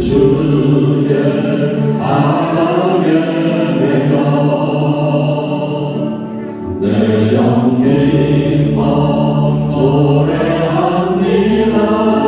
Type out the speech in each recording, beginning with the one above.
주의 사랑의 매력 내 영혼 힘껏 노래합니다.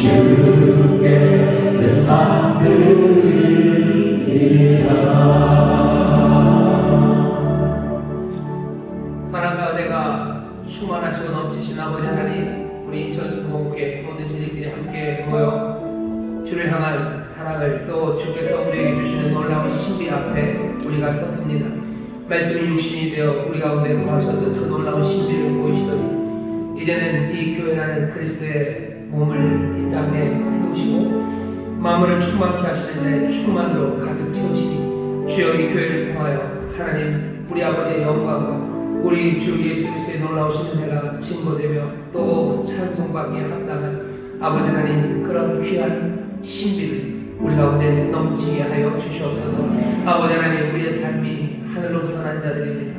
주께 내 삶 드리리라. 사랑과 은혜가 충만하시고 넘치신 아버지 하나님, 우리 인천수목교회 모든 재직들이 함께 모여 주를 향한 사랑을, 또 주께서 우리에게 주시는 놀라운 신비 앞에 우리가 섰습니다. 말씀이 육신이 되어 우리 가운데 거하셨던 그 놀라운 신비를 보이시더니 이제는 이 교회라는 그리스도의 몸을 이 땅에 세우시고 만물을 충만케 하시는 자의 충만으로 가득 채우시니, 주여 이 교회를 통하여 하나님 우리 아버지의 영광과 우리 주 예수 그리스도의 놀라우신 은혜가 증거되며 또 찬송받기에 합당한 아버지 하나님 그런 귀한 신비를 우리 가운데 넘치게 하여 주시옵소서. 아버지 하나님, 우리의 삶이 하늘로부터 난 자들입니다.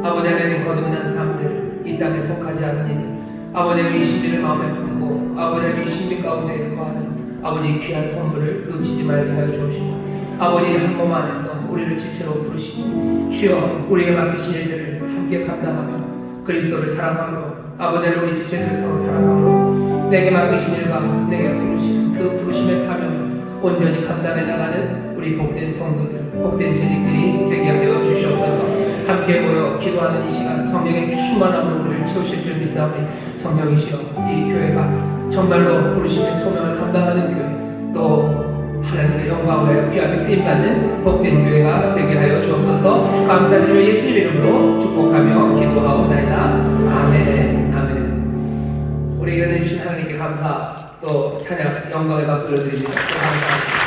아버지 하나님, 거듭난 삶들, 이 땅에 속하지 않은 이들, 아버지 하나님 이 신비를 마음에 품고 아버지 하나님 이 신비 가운데 거하는 아버지 귀한 선물을 놓치지 말게 하여 주옵시고, 아버지 한 몸 안에서 우리를 지체로 부르시고 주여 우리에게 맡기신 일들을 함께 감당하며 그리스도를 사랑함으로 아버지 하나님 우리 지체들을 서로 사랑함으로 내게 맡기신 일과 내게 부르신 그 부르심의 사명을 온전히 감당해 나가는 우리 복된 성도들, 복된 재직들이 되게 하여 주시옵소서. 함께 모여 기도하는 이 시간 성령의 충만함으로 우리를 채우실 줄 믿사오니, 성령이시여 이 교회가 정말로 부르심의 소명을 감당하는 교회, 또 하나님의 영광을 위하여 귀하게 쓰임받는 복된 교회가 되게 하여 주옵소서. 감사드리며 예수님 이름으로 축복하며 기도하옵나이다. 아멘. 아멘. 우리 은혜 주신 하나님께 감사, 또 찬양 영광의 박수를 드립니다. 또 감사합니다.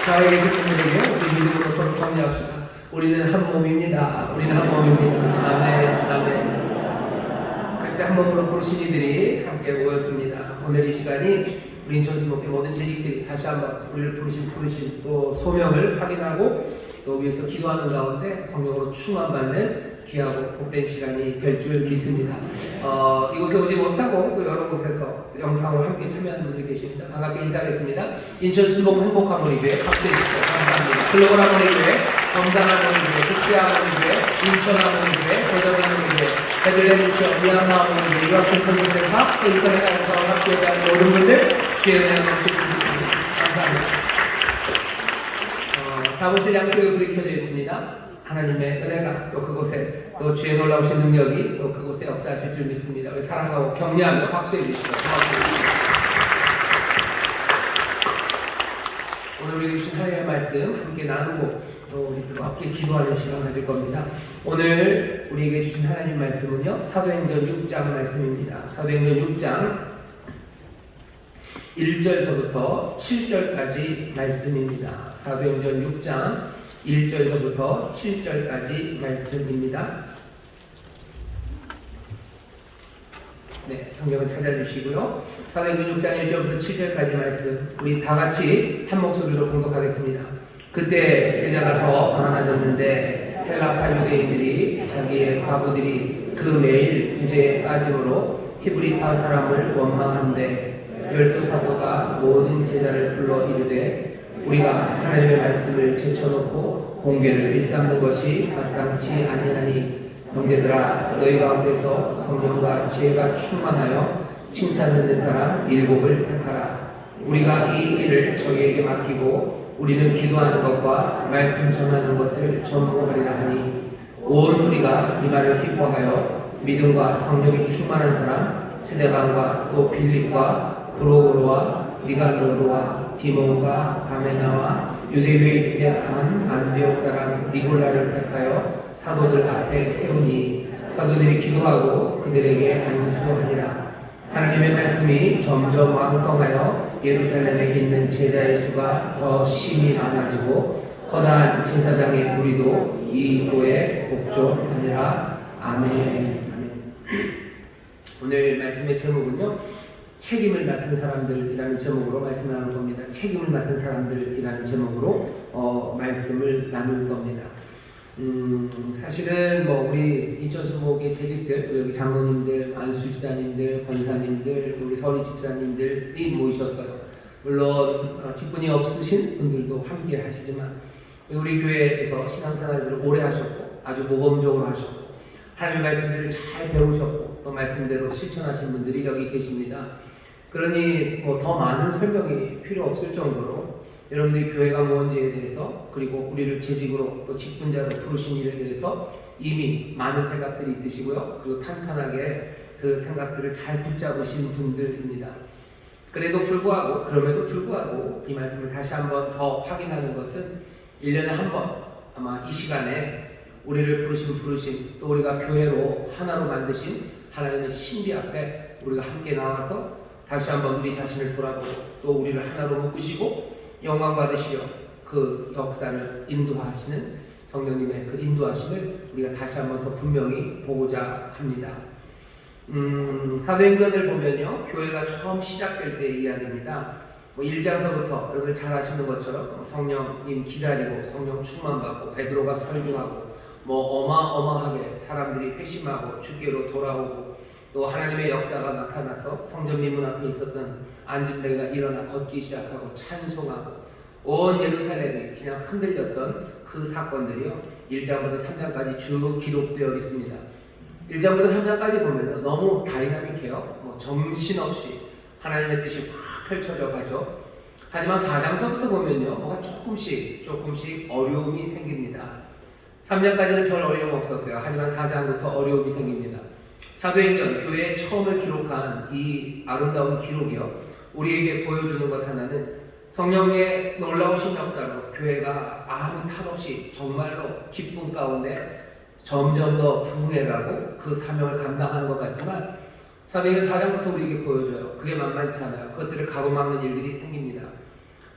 자에게 계신 분들에게 우리 믿음으로 서로 격려합시다. 우리는 한 몸입니다. 우리는 한 몸입니다. 아멘. 아멘. 글쎄 한 몸으로 부르신 이들이 함께 모였습니다. 오늘 이 시간이 우리 인천수목교회 모든 재직들이 다시 한번 우리를 부르신 또 소명을 확인하고 또 위해서 기도하는 가운데 성령으로 충만받는 귀하고 복된 시간이 될 줄 믿습니다. 이곳에 오지 못하고 또 여러 곳에서 영상으로 함께 참여하는 분들이 계십니다. 반갑게 인사하겠습니다. 인천수목 행복하모니교회 박수 해주시죠. 감사합니다. 글로벌 하모니교회, 경상하모니교회, 국제하모니교회, 인천하모니교회, 대전하모니교회, 베들레헴 미얀마하모니교회, 유학생컨센터, 또 인터넷 강사와 학교에 모든 분들 주의 은혜가 넘치겠습니다. 감사합니다. 사무실 양쪽에 불이 켜져 있습니다. 하나님의 은혜가 또 그곳에 또 주의 놀라우신 능력이 또 그곳에 역사하실 줄 믿습니다. 우리 사랑하고 격려하며 박수해 주시죠. 고맙습니다. 오늘 우리에게 주신 하나님의 말씀 함께 나누고 또 우리 뜨겁게 기도하는 시간 가질 겁니다. 오늘 우리에게 주신 하나님 말씀은요, 사도행전 6장 말씀입니다. 사도행전 6장 1절서부터 7절까지 말씀입니다. 사도행전 6장 1절서부터 7절까지 말씀입니다. 네, 성경을 찾아주시고요. 사도행전 6장 1절부터 7절까지 말씀 우리 다 같이 한 목소리로 공독하겠습니다. 그때 제자가 더 많아졌는데 헬라파 유대인들이 자기의 과부들이 그 매일 구제에 빠짐으로 히브리파 사람을 원망한데, 12사도가 모든 제자를 불러 이르되 우리가 하나님의 말씀을 제쳐놓고 공개를 일삼는 것이 마땅치 아니하니, 형제들아 너희 가운데서 성령과 지혜가 충만하여 칭찬 듣는 사람 7을 택하라. 우리가 이 일을 저희에게 맡기고 우리는 기도하는 것과 말씀 전하는 것을 전무하리라 하니, 온 무리가 이 말을 기뻐하여 믿음과 성령이 충만한 사람 스데반과 또 빌립과 브로고로와 니가노로와 디몬과 바메나와 유대교에 한 안디옥 사람 니골라를 택하여 사도들 앞에 세우니, 사도들이 기도하고 그들에게 안수하니라. 하나님의 말씀이 점점 왕성하여 예루살렘에 있는 제자의 수가 더 심히 많아지고 허다한 제사장의 무리도 이 도에 복종하니라. 아멘. 오늘 말씀의 제목은요, 책임을 맡은 사람들이라는 제목으로 말씀을 나눌 겁니다. 책임을 맡은 사람들이라는 제목으로 말씀을 나눌 겁니다. 사실은 뭐 우리 인천수목의 재직들, 여기 장로님들, 안수 집사님들, 권사님들, 우리 서리 집사님들이 모이셨어요. 물론 직분이 없으신 분들도 함께 하시지만 우리 교회에서 신앙생활을 오래 하셨고 아주 모범적으로 하셨고 하나님의 말씀들을 잘 배우셨고 또 말씀대로 실천하신 분들이 여기 계십니다. 그러니 뭐 더 많은 설명이 필요 없을 정도로 여러분들이 교회가 뭔지에 대해서 그리고 우리를 재직으로 또 직분자로 부르신 일에 대해서 이미 많은 생각들이 있으시고요. 그리고 탄탄하게 그 생각들을 잘 붙잡으신 분들입니다. 그럼에도 불구하고 이 말씀을 다시 한번 더 확인하는 것은 1년에 한 번 아마 이 시간에 우리를 부르신 또 우리가 교회로 하나로 만드신 하나님의 신비 앞에 우리가 함께 나와서 다시 한번 우리 자신을 돌아보고 또 우리를 하나로 묶으시고 영광 받으시려 그 역사를 인도하시는 성령님의 그 인도하심을 우리가 다시 한번 더 분명히 보고자 합니다. 사도행전을 보면요, 교회가 처음 시작될 때의 이야기입니다. 1장서부터 여러분들 잘 아시는 것처럼 성령님 기다리고 성령 충만받고 베드로가 설교하고 어마어마하게 사람들이 회심하고 주께로 돌아오고 또 하나님의 역사가 나타나서 성전미 문 앞에 있었던 안진뱅이가 일어나 걷기 시작하고 찬송하고 온 예루살렘이 그냥 흔들렸던 그 사건들이요, 1장부터 3장까지 쭉 기록되어 있습니다. 1장부터 3장까지 보면 너무 다이나믹해요. 정신없이 하나님의 뜻이 확 펼쳐져 가죠. 하지만 4장서부터 보면요, 뭐가 조금씩 어려움이 생깁니다. 3장까지는 별 어려움 없었어요. 하지만 4장부터 어려움이 생깁니다. 사도행전, 교회의 처음을 기록한 이 아름다운 기록이요, 우리에게 보여주는 것 하나는 성령의 놀라우신 역사로 교회가 아무 탈 없이 정말로 기쁨 가운데 점점 더 부흥해가고 그 사명을 감당하는 것 같지만 사도행전 4장부터 우리에게 보여줘요. 그게 만만치 않아요. 그것들을 가로막는 일들이 생깁니다.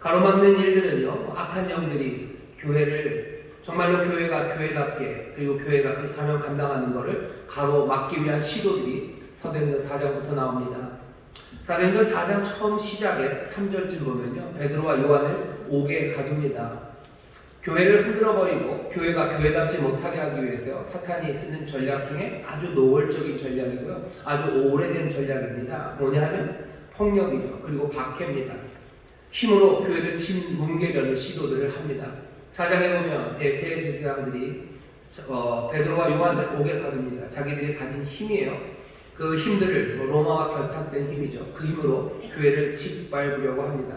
가로막는 일들은요, 악한 영들이 교회를 정말로 교회가 교회답게 그리고 교회가 그 사명 감당하는 것을 가로막기 위한 시도들이 사도행전 4장부터 나옵니다. 사도행전 4장 처음 시작에 3절쯤 보면요, 베드로와 요한을 옥에 가둡니다. 교회를 흔들어버리고 교회가 교회답지 못하게 하기 위해서 사탄이 쓰는 전략 중에 아주 노골적인 전략이고요, 아주 오래된 전략입니다. 뭐냐 하면 폭력이죠. 그리고 박해입니다. 힘으로 교회를 짓뭉개려는 시도들을 합니다. 4장에 보면 대제사장들이 베드로와 요한을 옥에 가둡니다. 자기들이 가진 힘이에요. 그 힘들을 로마와 결탁된 힘이죠. 그 힘으로 교회를 짓밟으려고 합니다.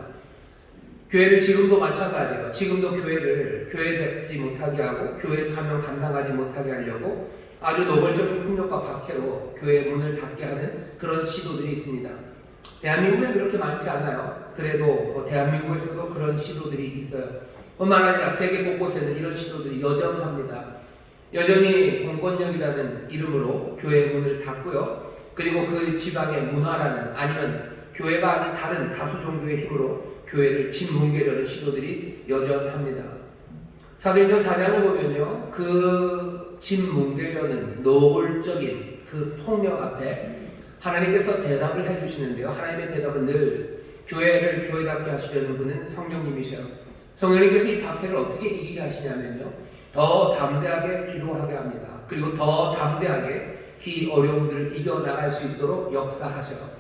교회를 지금도 마찬가지예요. 지금도 교회를 교회되지 못하게 하고 교회 사명 감당하지 못하게 하려고 아주 노골적인 폭력과 박해로 교회 문을 닫게 하는 그런 시도들이 있습니다. 대한민국엔 그렇게 많지 않아요. 그래도 대한민국에서도 그런 시도들이 있어요. 뿐만 아니라 세계 곳곳에는 이런 시도들이 여전합니다. 여전히 공권력이라는 이름으로 교회 문을 닫고요, 그리고 그 지방의 문화라는 아니면 교회가 아닌 다른 다수 종교의 힘으로 교회를 짓뭉개려는 시도들이 여전합니다. 사도행전 4장을 보면요, 그 짓뭉개려는 노골적인 그 폭력 앞에 하나님께서 대답을 해주시는데요, 하나님의 대답은 늘 교회를 교회답게 하시려는 분은 성령님이셔요. 성령님께서 이 박해를 어떻게 이기게 하시냐면요, 더 담대하게 기도하게 합니다. 그리고 더 담대하게 이 어려움들을 이겨나갈 수 있도록 역사하셔요.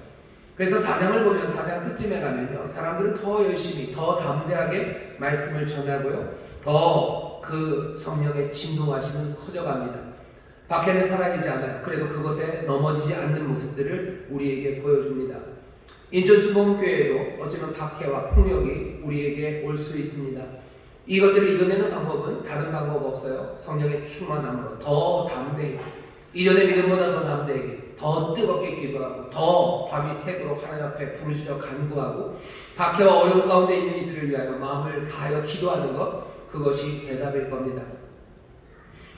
그래서 4장을 보면 4장 끝쯤에 가면요, 사람들은 더 열심히 더 담대하게 말씀을 전하고요, 더 그 성령의 진동하심은 커져갑니다. 박해는 사라지지 않아요. 그래도 그것에 넘어지지 않는 모습들을 우리에게 보여줍니다. 인천수봉교회에도 어쩌면 박해와 폭력이 우리에게 올 수 있습니다. 이것들을 이겨내는 방법은 다른 방법 없어요. 성령의 충만함으로 더 담대히, 이전의 믿음보다 더 담대히, 더 뜨겁게 기도하고 더 밤이 새도록 하나님 앞에 부르짖어 간구하고 박해와 어려움 가운데 있는 이들을 위하여 마음을 다하여 기도하는 것, 그것이 대답일 겁니다.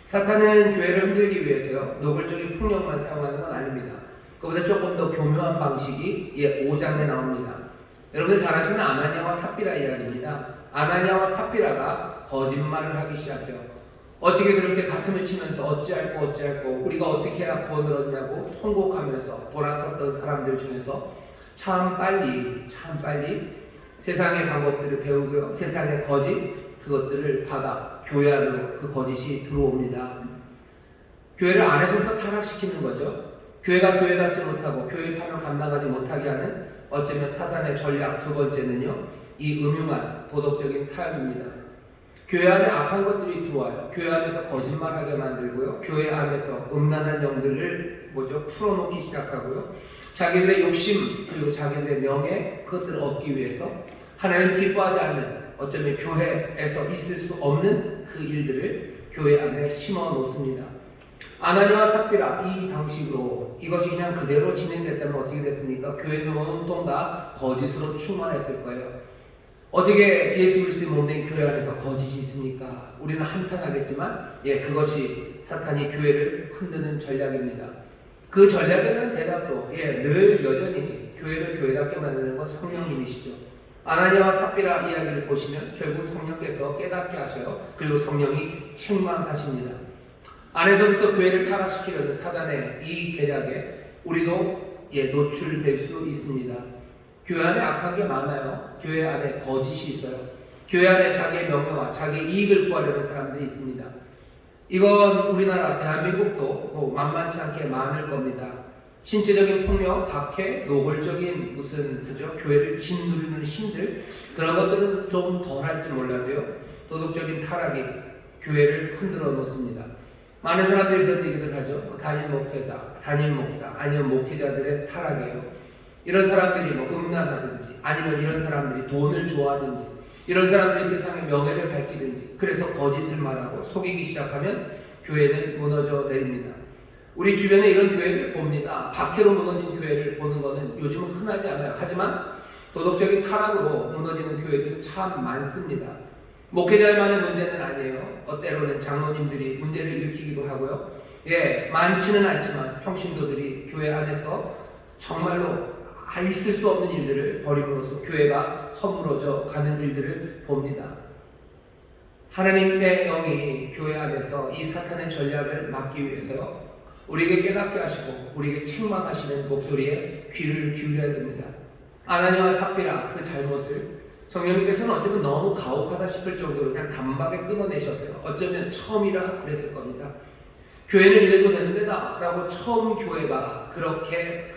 사탄은 교회를 흔들기 위해서요, 노골적인 폭력만 사용하는 건 아닙니다. 그보다 조금 더 교묘한 방식이 5장에 나옵니다. 여러분들 잘 아시는 아나니아와 삽비라 이야기입니다. 아나니아와 삽비라가 거짓말을 하기 시작해요. 어떻게 그렇게 가슴을 치면서 어찌할꼬 우리가 어떻게 해야 구원을 얻냐고 통곡하면서 돌아섰던 사람들 중에서 참 빨리 세상의 방법들을 배우고요, 세상의 거짓 그것들을 받아 교회 안으로 그 거짓이 들어옵니다. 교회를 안에서부터 타락시키는 거죠. 교회가 교회답지 못하고 교회 사명 감당하지 못하게 하는 어쩌면 사단의 전략 두 번째는요, 이 음흉한 도덕적인 타협입니다. 교회 안에 악한 것들이 들어와요. 교회 안에서 거짓말하게 만들고요, 교회 안에서 음란한 영들을 풀어놓기 시작하고요, 자기들의 욕심 그리고 자기들의 명예 그것들을 얻기 위해서 하나님 기뻐하지 않는 어쩌면 교회에서 있을 수 없는 그 일들을 교회 안에 심어 놓습니다. 아나니아와 삽비라 이 방식으로 이것이 그냥 그대로 진행됐다면 어떻게 됐습니까? 교회는 온통 다 거짓으로 충만했을 거예요. 어떻게 예수 그리스도의 몸된 교회 안에서 거짓이 있습니까? 우리는 한탄하겠지만 그것이 사탄이 교회를 흔드는 전략입니다. 그 전략에 대한 대답도 늘 여전히 교회를 교회답게 만드는 건 성령님이시죠. 아나니아와 삽비라 이야기를 보시면 결국 성령께서 깨닫게 하셔요. 그리고 성령이 책망하십니다. 안에서부터 교회를 타락시키려는 사단의 이 계략에 우리도 노출될 수 있습니다. 교회 안에 악한 게 많아요. 교회 안에 거짓이 있어요. 교회 안에 자기의 명예와 자기의 이익을 구하려는 사람들이 있습니다. 이건 우리나라 대한민국도 만만치 않게 많을 겁니다. 신체적인 폭력, 박해, 노골적인 교회를 짓누르는 힘들 그런 것들은 좀 덜할지 몰라도요. 도덕적인 타락이 교회를 흔들어 놓습니다. 많은 사람들이 그런 얘기들 하죠. 담임 목회자, 담임 목사, 아니면 목회자들의 타락이에요. 이런 사람들이 음란하든지, 아니면 이런 사람들이 돈을 좋아하든지, 이런 사람들이 세상의 명예를 밝히든지, 그래서 거짓을 말하고 속이기 시작하면 교회는 무너져 내립니다. 우리 주변에 이런 교회를 봅니다. 박해로 무너진 교회를 보는 것은 요즘은 흔하지 않아요. 하지만 도덕적인 타락으로 무너지는 교회들은 참 많습니다. 목회자만의 문제는 아니에요. 때로는 장로님들이 문제를 일으키기도 하고요. 많지는 않지만 평신도들이 교회 안에서 정말로 있을 수 없는 일들을 벌임으로써 교회가 허물어져 가는 일들을 봅니다. 하나님의 영이 교회 안에서 이 사탄의 전략을 막기 위해서요. 우리에게 깨닫게 하시고 우리에게 책망하시는 목소리에 귀를 기울여야 됩니다. 아나니아와 삽비라 그 잘못을 성령님께서는 어쩌면 너무 가혹하다 싶을 정도로 그냥 단박에 끊어내셨어요. 어쩌면 처음이라 그랬을 겁니다. 교회는 이래도 되는 데다 라고 처음 교회가 그렇게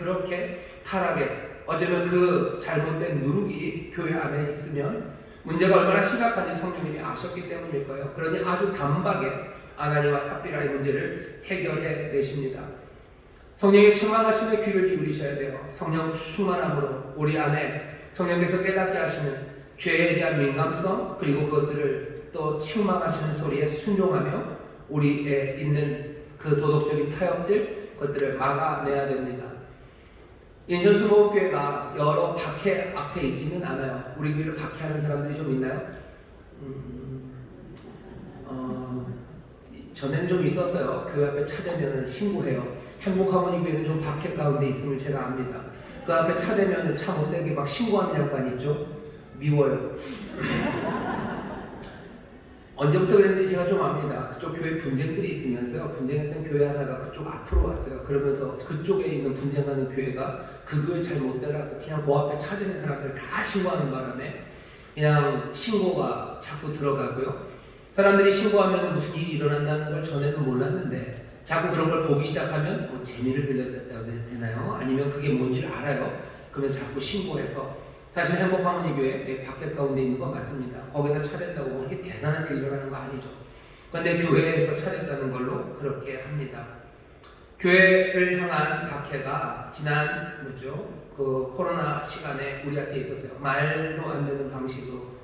타락해 어쩌면 그 잘못된 누룩이 교회 안에 있으면 문제가 얼마나 심각한지 성령님이 아셨기 때문일 거예요. 그러니 아주 단박에 아나니아와 삽비라의 문제를 해결해 내십니다. 성령의 책망하심에 귀를 기울이셔야 돼요. 성령 충만함으로 우리 안에 성령께서 깨닫게 하시는 죄에 대한 민감성 그리고 그것들을 또 책망하시는 소리에 순종하며 우리에 있는 그 도덕적인 타협들 그것들을 막아내야 됩니다. 인천수목교회가 여러 박해 앞에 있지는 않아요. 우리 교회를 박해하는 사람들이 좀 있나요? 전에는 좀 있었어요. 교회 앞에 차대면 신고해요. 행복하모니 교회는 좀 박해 가운데 있음을 제가 압니다. 그 앞에 차대면 차 못되게 막 신고하는 양반 있죠? 미워요. 언제부터 그랬는지 제가 좀 압니다. 그쪽 교회 분쟁들이 있으면서요. 분쟁했던 교회 하나가 그쪽 앞으로 왔어요. 그러면서 그쪽에 있는 분쟁하는 교회가 그 교회 잘 못되라고 그냥 그 앞에 차대는 사람들 다 신고하는 바람에 그냥 신고가 자꾸 들어가고요. 사람들이 신고하면 무슨 일이 일어난다는 걸 전에도 몰랐는데 자꾸 그런 걸 보기 시작하면 재미를 들려야 되나요? 아니면 그게 뭔지를 알아요. 그러면서 자꾸 신고해서 사실 행복하모니 교회 박해 가운데 있는 것 같습니다. 거기다 차댄다고 그렇게 대단한 일이 일어나는 거 아니죠. 그런데 교회에서 차댄다는 걸로 그렇게 합니다. 교회를 향한 박해가 지난 그 코로나 시간에 우리한테 있었어요. 말도 안 되는 방식으로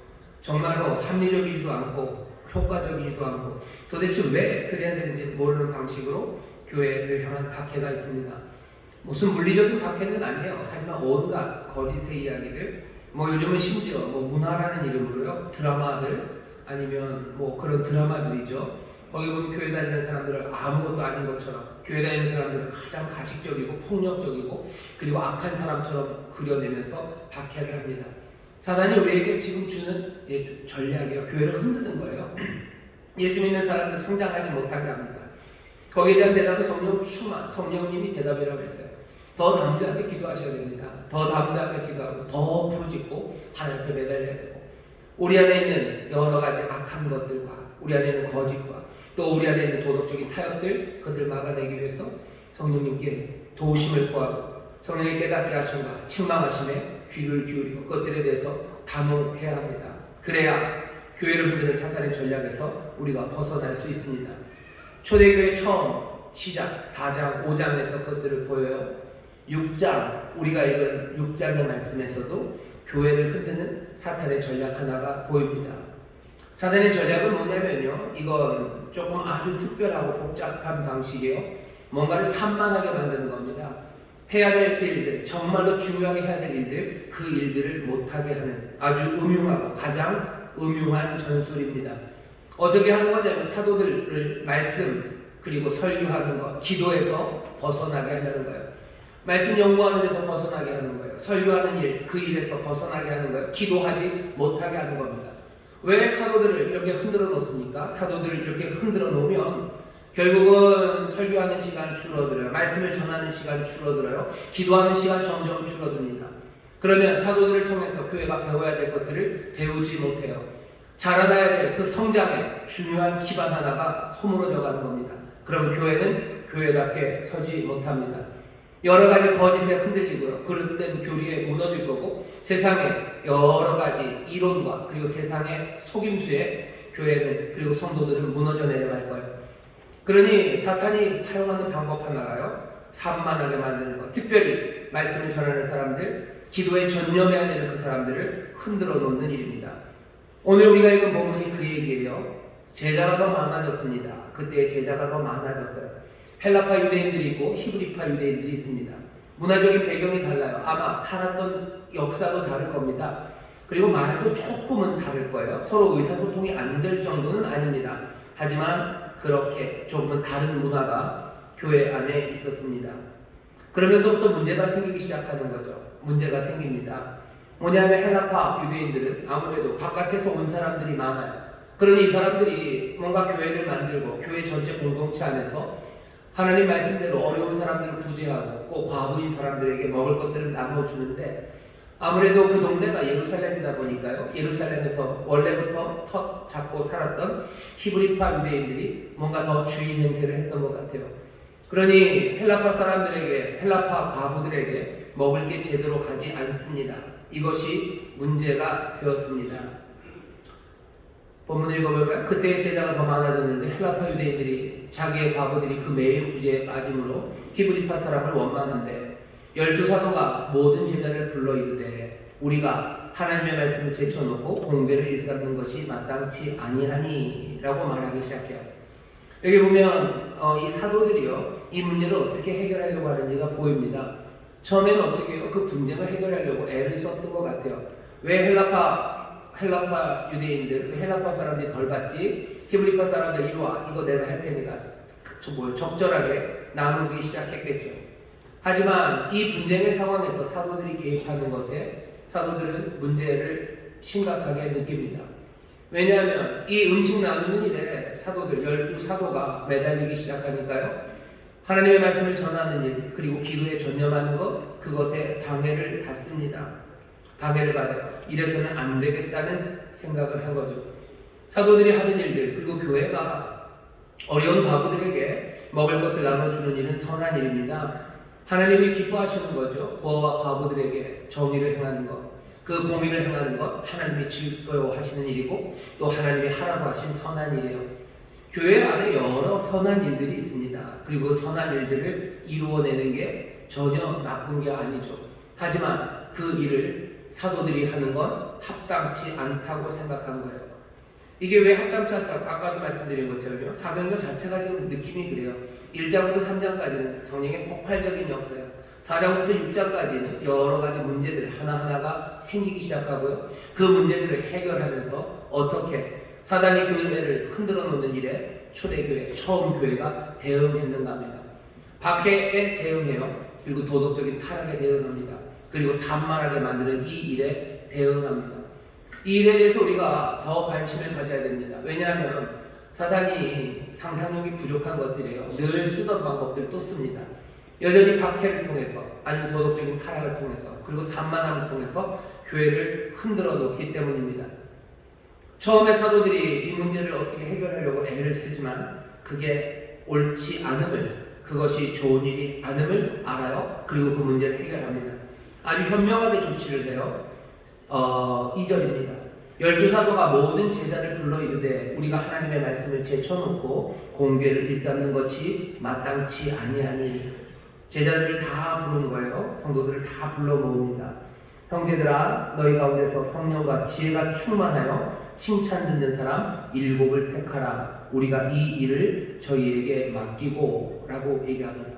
정말로 합리적이지도 않고 효과적이지도 않고 도대체 왜 그래야 되는지 모르는 방식으로 교회를 향한 박해가 있습니다. 무슨 물리적인 박해는 아니에요. 하지만 온갖 거짓의 이야기들, 요즘은 심지어 문화라는 이름으로요 드라마들 아니면 그런 드라마들이죠. 거기 보면 교회 다니는 사람들을 아무것도 아닌 것처럼, 교회 다니는 사람들을 가장 가식적이고 폭력적이고 그리고 악한 사람처럼 그려내면서 박해를 합니다. 사단이 우리에게 지금 주는 전략이에요. 교회를 흔드는 거예요. 예수 믿는 사람들 성장하지 못하게 합니다. 거기에 대한 대답은 성령 충만, 성령님이 대답이라고 했어요. 더 담대하게 기도하셔야 됩니다. 더 담대하게 기도하고 더 부르짖고 하나님 앞에 매달려야 되고 우리 안에 있는 여러 가지 악한 것들과 우리 안에 있는 거짓과 또 우리 안에 있는 도덕적인 타협들 그것들 막아내기 위해서 성령님께 도우심을 구하고 성령의 깨닫게 하심과 책망하심에 귀를 기울이고 그것들에 대해서 단호해야 합니다. 그래야 교회를 흔드는 사탄의 전략에서 우리가 벗어날 수 있습니다. 초대교회 처음 시작 4장 5장에서 그것들을 보여요. 6장 우리가 읽은 6장의 말씀에서도 교회를 흔드는 사탄의 전략 하나가 보입니다. 사탄의 전략은 뭐냐면요, 이건 조금 아주 특별하고 복잡한 방식이에요. 뭔가를 산만하게 만드는 겁니다. 해야 될 일들, 정말로 중요하게 해야 될 일들, 그 일들을 못하게 하는 아주 음흉하고 가장 음흉한 전술입니다. 어떻게 하는 거냐면 사도들을 말씀 그리고 설교하는 것, 기도에서 벗어나게 하려는 거예요. 말씀 연구하는 데서 벗어나게 하는 거예요. 설교하는 일, 그 일에서 벗어나게 하는 거예요. 기도하지 못하게 하는 겁니다. 왜 사도들을 이렇게 흔들어 놓습니까? 사도들을 이렇게 흔들어 놓으면 결국은 설교하는 시간 줄어들어요. 말씀을 전하는 시간 줄어들어요. 기도하는 시간 점점 줄어듭니다. 그러면 사도들을 통해서 교회가 배워야 될 것들을 배우지 못해요. 자라나야 될 그 성장의 중요한 기반 하나가 허물어져 가는 겁니다. 그럼 교회는 교회답게 서지 못합니다. 여러 가지 거짓에 흔들리고요. 그릇된 교리에 무너질 거고 세상의 여러 가지 이론과 그리고 세상의 속임수에 교회는 그리고 성도들은 무너져 내려갈 거예요. 그러니 사탄이 사용하는 방법 하나가요, 산만하게 만드는 것. 특별히 말씀을 전하는 사람들, 기도에 전념해야 되는 그 사람들을 흔들어 놓는 일입니다. 오늘 우리가 읽은 본문이 그 얘기예요. 제자가 더 많아졌습니다. 그때 제자가 더 많아졌어요. 헬라파 유대인들이 있고 히브리파 유대인들이 있습니다. 문화적인 배경이 달라요. 아마 살았던 역사도 다를 겁니다. 그리고 말도 조금은 다를 거예요. 서로 의사소통이 안 될 정도는 아닙니다. 하지만 그렇게 조금은 다른 문화가 교회 안에 있었습니다. 그러면서부터 문제가 생기기 시작하는 거죠. 문제가 생깁니다. 뭐냐면 헬라파 유대인들은 아무래도 바깥에서 온 사람들이 많아요. 그러니 이 사람들이 뭔가 교회를 만들고 교회 전체 공동체 안에서 하나님 말씀대로 어려운 사람들을 구제하고 꼭 과부인 사람들에게 먹을 것들을 나눠주는데, 아무래도 그 동네가 예루살렘이다 보니까요, 예루살렘에서 원래부터 터ක් 잡고 살았던 히브리파 유대인들이 뭔가 더 주인 행세를 했던 것 같아요. 그러니 헬라파 사람들에게, 헬라파 과부들에게 먹을 게 제대로 가지 않습니다. 이것이 문제가 되었습니다. 본문 읽어볼까요? 그때 제자가 더 많아졌는데 헬라파 유대인들이 자기의 과부들이 그 매일 구제에 빠짐으로 히브리파 사람을 원망한대. 12사도가 모든 제자를 불러 이르되 우리가 하나님의 말씀을 제쳐놓고 공배를 일삼는 것이 마땅치 아니하니 라고 말하기 시작해요. 여기 보면 이 사도들이요, 이 문제를 어떻게 해결하려고 하는지가 보입니다. 처음에는 어떻게 해요? 그 분쟁을 해결하려고 애를 썼던 것 같아요. 왜 헬라파 유대인들, 헬라파 사람들이 덜 받지? 히브리파 사람들 이리 와, 이거 내가 할 테니까 적절하게 나누기 시작했겠죠. 하지만 이 분쟁의 상황에서 사도들이 개입하는 것에 사도들은 문제를 심각하게 느낍니다. 왜냐하면 이 음식 나누는 일에 사도들 12사도가 매달리기 시작하니까요, 하나님의 말씀을 전하는 일 그리고 기도에 전념하는 것, 그것에 방해를 받습니다. 방해를 받아요. 이래서는 안 되겠다는 생각을 한 거죠. 사도들이 하는 일들 그리고 교회가 어려운 과부들에게 먹을 것을 나눠주는 일은 선한 일입니다. 하나님이 기뻐하시는 거죠. 고아와 과부들에게 정의를 행하는 것, 그 공의를 행하는 것 하나님이 즐거워하시는 일이고 또 하나님이 하라고 하신 선한 일이에요. 교회 안에 여러 선한 일들이 있습니다. 그리고 선한 일들을 이루어내는 게 전혀 나쁜 게 아니죠. 하지만 그 일을 사도들이 하는 건 합당치 않다고 생각한 거예요. 이게 왜 합당치 않다고? 아까도 말씀드린 것처럼요, 사명자 자체가 지금 느낌이 그래요. 1장부터 3장까지는 성령의 폭발적인 역사예요. 4장부터 6장까지는 여러 가지 문제들 하나하나가 생기기 시작하고요, 그 문제들을 해결하면서 어떻게 사단이 교회를 흔들어 놓는 일에 초대교회, 처음 교회가 대응했는가 합니다. 박해에 대응해요. 그리고 도덕적인 타락에 대응합니다. 그리고 산만하게 만드는 이 일에 대응합니다. 이 일에 대해서 우리가 더 관심을 가져야 됩니다. 왜냐하면 사단이 상상력이 부족한 것들이에요. 늘 쓰던 방법들을 또 씁니다. 여전히 박해를 통해서, 아니면 도덕적인 타락을 통해서, 그리고 산만함을 통해서 교회를 흔들어 놓기 때문입니다. 처음에 사도들이 이 문제를 어떻게 해결하려고 애를 쓰지만 그게 옳지 않음을, 그것이 좋은 일이 아님을 알아요. 그리고 그 문제를 해결합니다. 아주 현명하게 조치를 해요. 2절입니다. 12사도가 모든 제자를 불러 이르되 우리가 하나님의 말씀을 제쳐놓고 공궤를 일삼는 것이 마땅치 아니하니. 제자들을 다 부르는 거예요. 성도들을 다 불러 모읍니다. 형제들아, 너희 가운데서 성령과 지혜가 충만하여 칭찬 듣는 사람 7을 택하라. 우리가 이 일을 저희에게 맡기고 라고 얘기합니다.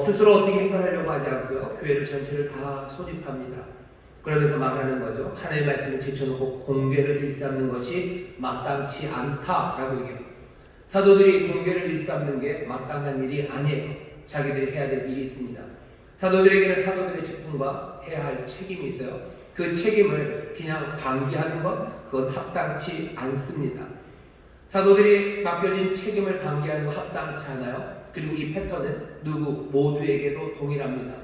스스로 어떻게 해결하려고 하지 않고요. 교회를 전체를 다 소집합니다. 그러면서 말하는 거죠. 하나님의 말씀을 제쳐놓고 공개를 일삼는 것이 마땅치 않다라고 얘기해요. 사도들이 공개를 일삼는 게 마땅한 일이 아니에요. 자기들이 해야 될 일이 있습니다. 사도들에게는 사도들의 직분과 해야 할 책임이 있어요. 그 책임을 그냥 방기하는 것, 그건 합당치 않습니다. 사도들이 맡겨진 책임을 방기하는 거 합당치 않아요. 그리고 이 패턴은 누구 모두에게도 동일합니다.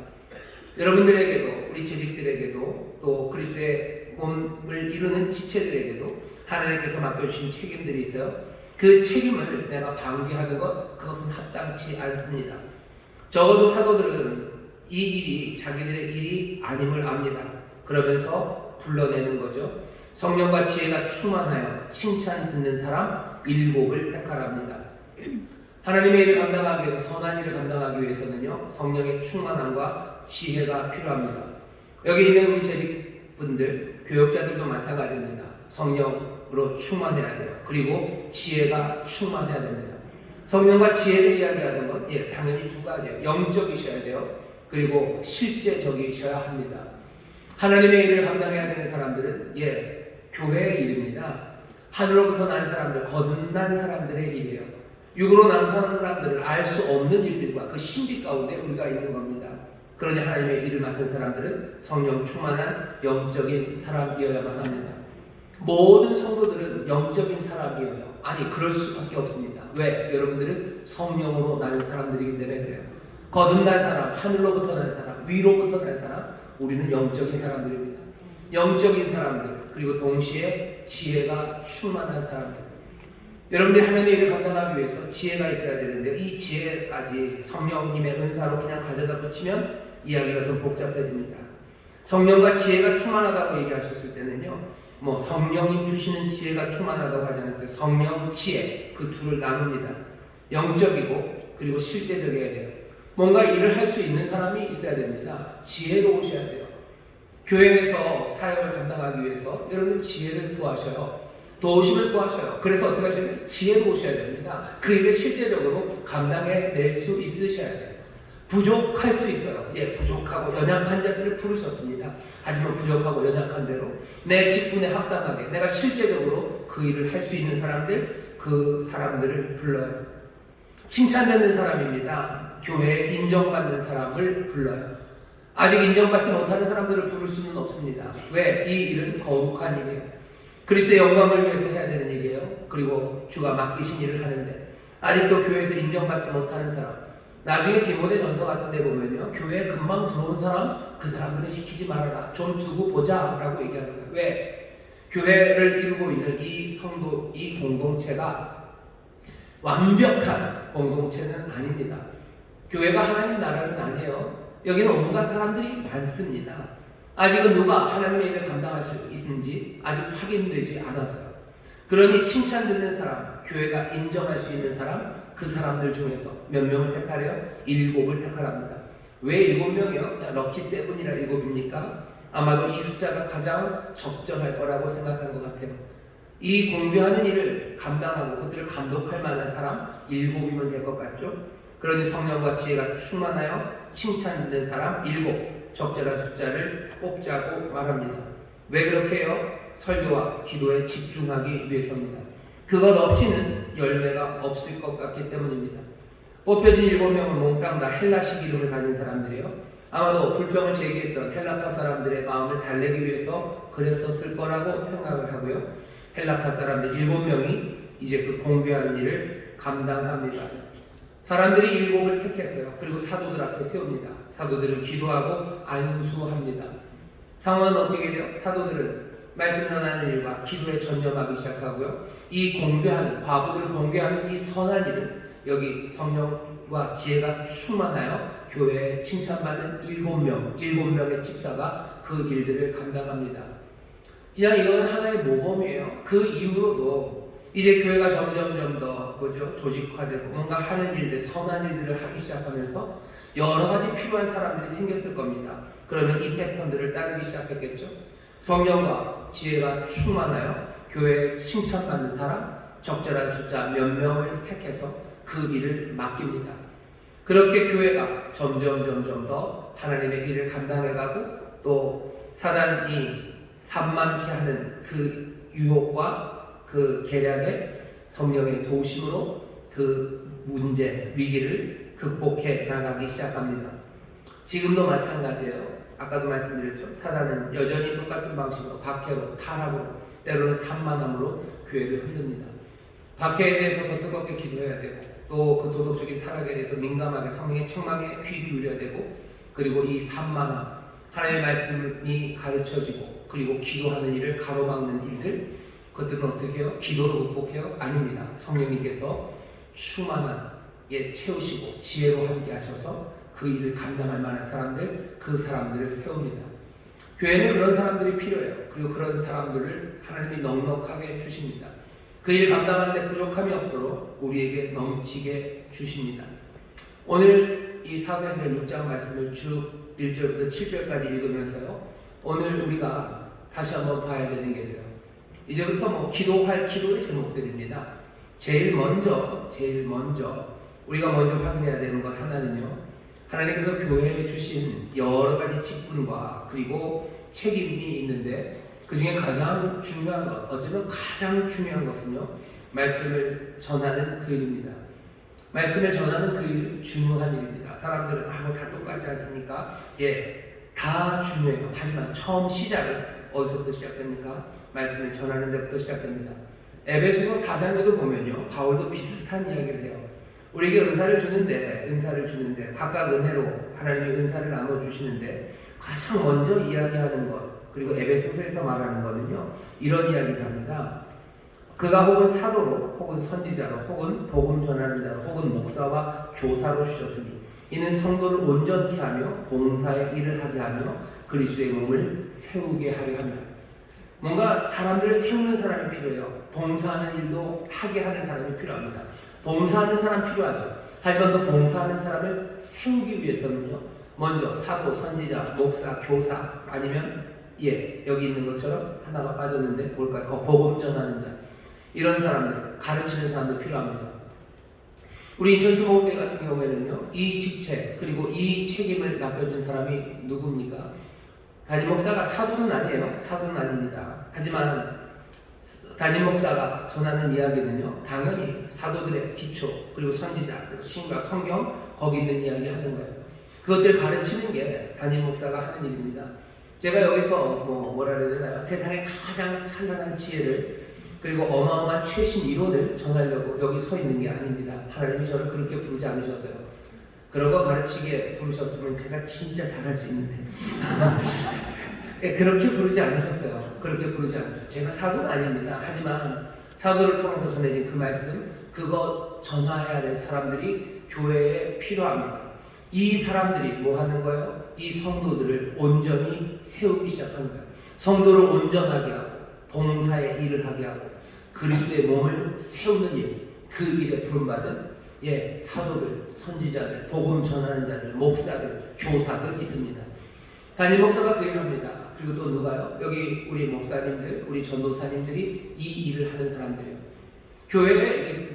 여러분들에게도, 우리 재직들에게도, 또 그리스도의 몸을 이루는 지체들에게도 하나님께서 맡겨주신 책임들이 있어요. 그 책임을 내가 방기하는 것, 그것은 합당치 않습니다. 적어도 사도들은 이 일이 자기들의 일이 아님을 압니다. 그러면서 불러내는 거죠. 성령과 지혜가 충만하여 칭찬 듣는 사람 7을 택하랍니다. 하나님의 일을 감당하기 위해서, 선한 일을 감당하기 위해서는요, 성령의 충만함과 지혜가 필요합니다. 여기 있는 우리 재직분들, 교역자들도 마찬가지입니다. 성령으로 충만해야 돼요. 그리고 지혜가 충만해야 됩니다. 성령과 지혜를 이야기하는 건 당연히 두 가지예요. 영적이셔야 돼요. 그리고 실제적이셔야 합니다. 하나님의 일을 감당해야 되는 사람들은 교회의 일입니다. 하늘로부터 난 사람들, 거듭난 사람들의 일이에요. 육으로 난 사람들을 알 수 없는 일들과 그 신비 가운데 우리가 있는 겁니다. 그러니 하나님의 일을 맡은 사람들은 성령 충만한 영적인 사람이어야만 합니다. 모든 성도들은 영적인 사람이에요. 아니, 그럴 수밖에 없습니다. 왜? 여러분들은 성령으로 난 사람들이기 때문에 그래요. 거듭난 사람, 하늘로부터 난 사람, 위로부터 난 사람, 우리는 영적인 사람들입니다. 영적인 사람들, 그리고 동시에 지혜가 충만한 사람들. 여러분들이 하나님의 일을 감당하기 위해서 지혜가 있어야 되는데, 이 지혜까지 성령님의 은사로 그냥 가져다 붙이면 이야기가 좀 복잡해집니다. 성령과 지혜가 충만하다고 얘기하셨을 때는요, 성령이 주시는 지혜가 충만하다고 하지 않았어요. 성령, 지혜, 그 둘을 나눕니다. 영적이고 그리고 실제적이어야 돼요. 뭔가 일을 할 수 있는 사람이 있어야 됩니다. 지혜로우셔야 돼요. 교회에서 사역을 감당하기 위해서 여러분 지혜를 구하셔요. 도우심을 구하셔요. 그래서 어떻게 하셔야 돼요? 지혜로우셔야 됩니다. 그 일을 실제적으로 감당해낼 수 있으셔야 돼요. 부족할 수 있어요. 부족하고 연약한 자들을 부르셨습니다. 하지만 부족하고 연약한 대로 내 직분에 합당하게 내가 실제적으로 그 일을 할 수 있는 사람들, 그 사람들을 불러요. 칭찬받는 사람입니다. 교회에 인정받는 사람을 불러요. 아직 인정받지 못하는 사람들을 부를 수는 없습니다. 왜? 이 일은 거룩한 일이에요. 그리스도의 영광을 위해서 해야 되는 일이에요. 그리고 주가 맡기신 일을 하는데 아직도 교회에서 인정받지 못하는 사람, 나중에 디모데전서 같은 데 보면요, 교회에 금방 들어온 사람, 그 사람들은 시키지 말아라, 좀 두고 보자 라고 얘기하는 거예요. 왜? 교회를 이루고 있는 이 성도, 이 공동체가 완벽한 공동체는 아닙니다. 교회가 하나님 나라는 아니에요. 여기는 온갖 사람들이 많습니다. 아직은 누가 하나님의 일을 감당할 수 있는지 아직 확인되지 않았어요. 그러니 칭찬 듣는 사람, 교회가 인정할 수 있는 사람, 그 사람들 중에서 몇 명을 택하래요? 7을 택하랍니다. 왜 7명이요? 럭키 세븐이라 7입니까? 아마도 이 숫자가 가장 적절할 거라고 생각한 것 같아요. 이 공개하는 일을 감당하고 그들을 감독할 만한 사람 7이면 될 것 같죠? 그러니 성령과 지혜가 충만하여 칭찬 듣는 사람 7, 적절한 숫자를 뽑자고 말합니다. 왜 그렇게 해요? 설교와 기도에 집중하기 위해서입니다. 그것 없이는 열매가 없을 것 같기 때문입니다. 뽑혀진 7명은 몽땅 다 헬라식 이름을 가진 사람들이에요. 아마도 불평을 제기했던 헬라파 사람들의 마음을 달래기 위해서 그랬었을 거라고 생각을 하고요. 헬라파 사람들 7명이 이제 그 공개하는 일을 감당합니다. 사람들이 7을 택했어요. 그리고 사도들 앞에 세웁니다. 사도들은 기도하고 안수합니다. 상황은 어떻게 돼요? 사도들은 말씀 전하는 일과 기도에 전념하기 시작하고요. 이 공개하는, 과부들을 공개하는 이 선한 일은 여기 성령과 지혜가 충만하여 교회에 칭찬받는 7명의 집사가 그 일들을 감당합니다. 그냥 이건 하나의 모범이에요. 그 이후로도 이제 교회가 점점 더 조직화되고 뭔가 하는 일들, 선한 일들을 하기 시작하면서 여러 가지 필요한 사람들이 생겼을 겁니다. 그러면 이 패턴들을 따르기 시작했겠죠. 성령과 지혜가 충만하여 교회에 칭찬받는 사람, 적절한 숫자 몇 명을 택해서 그 일을 맡깁니다. 그렇게 교회가 점점 더 하나님의 일을 감당해가고 또 사단이 산만케 하는 그 유혹과 그 계략에 성령의 도우심으로 그 문제, 위기를 극복해 나가기 시작합니다. 지금도 마찬가지예요. 아까도 말씀드렸죠. 사단은 여전히 똑같은 방식으로 박해로, 타락으로, 때로는 산만함으로 교회를 흔듭니다. 박해에 대해서 더 뜨겁게 기도해야 되고 또 그 도덕적인 타락에 대해서 민감하게 성령의 책망에 귀 기울여야 되고 그리고 이 산만함, 하나님의 말씀이 가르쳐지고 그리고 기도하는 일을 가로막는 일들, 그것들은 어떻게 해요? 기도로 극복해요? 아닙니다. 성령님께서 충만한 채우시고 지혜로 함께 하셔서 그 일을 감당할 만한 사람들, 그 사람들을 세웁니다. 교회는 그런 사람들이 필요해요. 그리고 그런 사람들을 하나님이 넉넉하게 주십니다. 그 일을 감당하는 데 부족함이 없도록 우리에게 넘치게 주십니다. 오늘 이 사도행전 6장 말씀을 쭉 1절부터 7절까지 읽으면서요. 오늘 우리가 다시 한번 봐야 되는 게 있어요. 이제부터 기도할 기도의 제목들입니다. 제일 먼저 우리가 먼저 확인해야 되는 것 하나는요. 하나님께서 교회에 주신 여러 가지 직분과 그리고 책임이 있는데 그 중에 가장 중요한 것, 어쩌면 가장 중요한 것은요. 말씀을 전하는 그 일입니다. 말씀을 전하는 그 일, 중요한 일입니다. 사람들은 다 똑같지 않습니까? 다 중요해요. 하지만 처음 시작은 어디서부터 시작됩니까? 말씀을 전하는 데부터 시작됩니다. 에베소서 4장에도 보면요. 바울도 비슷한 이야기를 해요. 우리에게 은사를 주는데 각각 은혜로 하나님의 은사를 나눠주시는데 가장 먼저 이야기하는 것 그리고 에베소서에서 말하는 거는요. 이런 이야기를 합니다. 그가 혹은 사도로 혹은 선지자로 혹은 복음 전하는 자로 혹은 목사와 교사로 주셨으니 이는 성도를 온전케 하며 봉사의 일을 하게 하며 그리스도의 몸을 세우게 하려 합니다. 뭔가 사람들을 세우는 사람이 필요해요. 봉사하는 일도 하게 하는 사람이 필요합니다. 봉사하는 사람 필요하죠. 하지만 그 봉사하는 사람을 세우기 위해서는요. 먼저 사도, 선지자, 목사, 교사 아니면 여기 있는 것처럼 하나가 빠졌는데 뭘까요? 복음 전하는 자 이런 사람들, 가르치는 사람도 필요합니다. 우리 인천수목회 같은 경우에는요. 이 직책 그리고 이 책임을 맡겨준 사람이 누굽니까? 담임 목사가 사도는 아니에요. 사도는 아닙니다. 하지만 담임 목사가 전하는 이야기는요. 당연히 사도들의 기초 그리고 선지자, 신과 성경 거기 있는 이야기 하는 거예요. 그것들 가르치는 게 담임 목사가 하는 일입니다. 제가 여기서 뭐라 그래야 되나요? 세상에 가장 찬란한 지혜를 그리고 어마어마한 최신 이론을 전하려고 여기 서 있는 게 아닙니다. 하나님이 저를 그렇게 부르지 않으셨어요. 그런 거 가르치게 부르셨으면 제가 진짜 잘할 수 있는데 그렇게 부르지 않으셨어요. 제가 사도는 아닙니다. 하지만 사도를 통해서 전해진 그 말씀 그거 전해야 될 사람들이 교회에 필요합니다. 이 사람들이 뭐 하는 거예요? 이 성도들을 온전히 세우기 시작하는 거예요. 성도를 온전하게 하고 봉사의 일을 하게 하고 그리스도의 몸을 세우는 일, 그 일에 부름받은 사도들, 선지자들, 복음 전하는 자들, 목사들, 교사들 있습니다. 담임 목사가 그 일을 합니다. 그리고 또 누가요? 여기 우리 목사님들, 우리 전도사님들이 이 일을 하는 사람들이에요. 교회에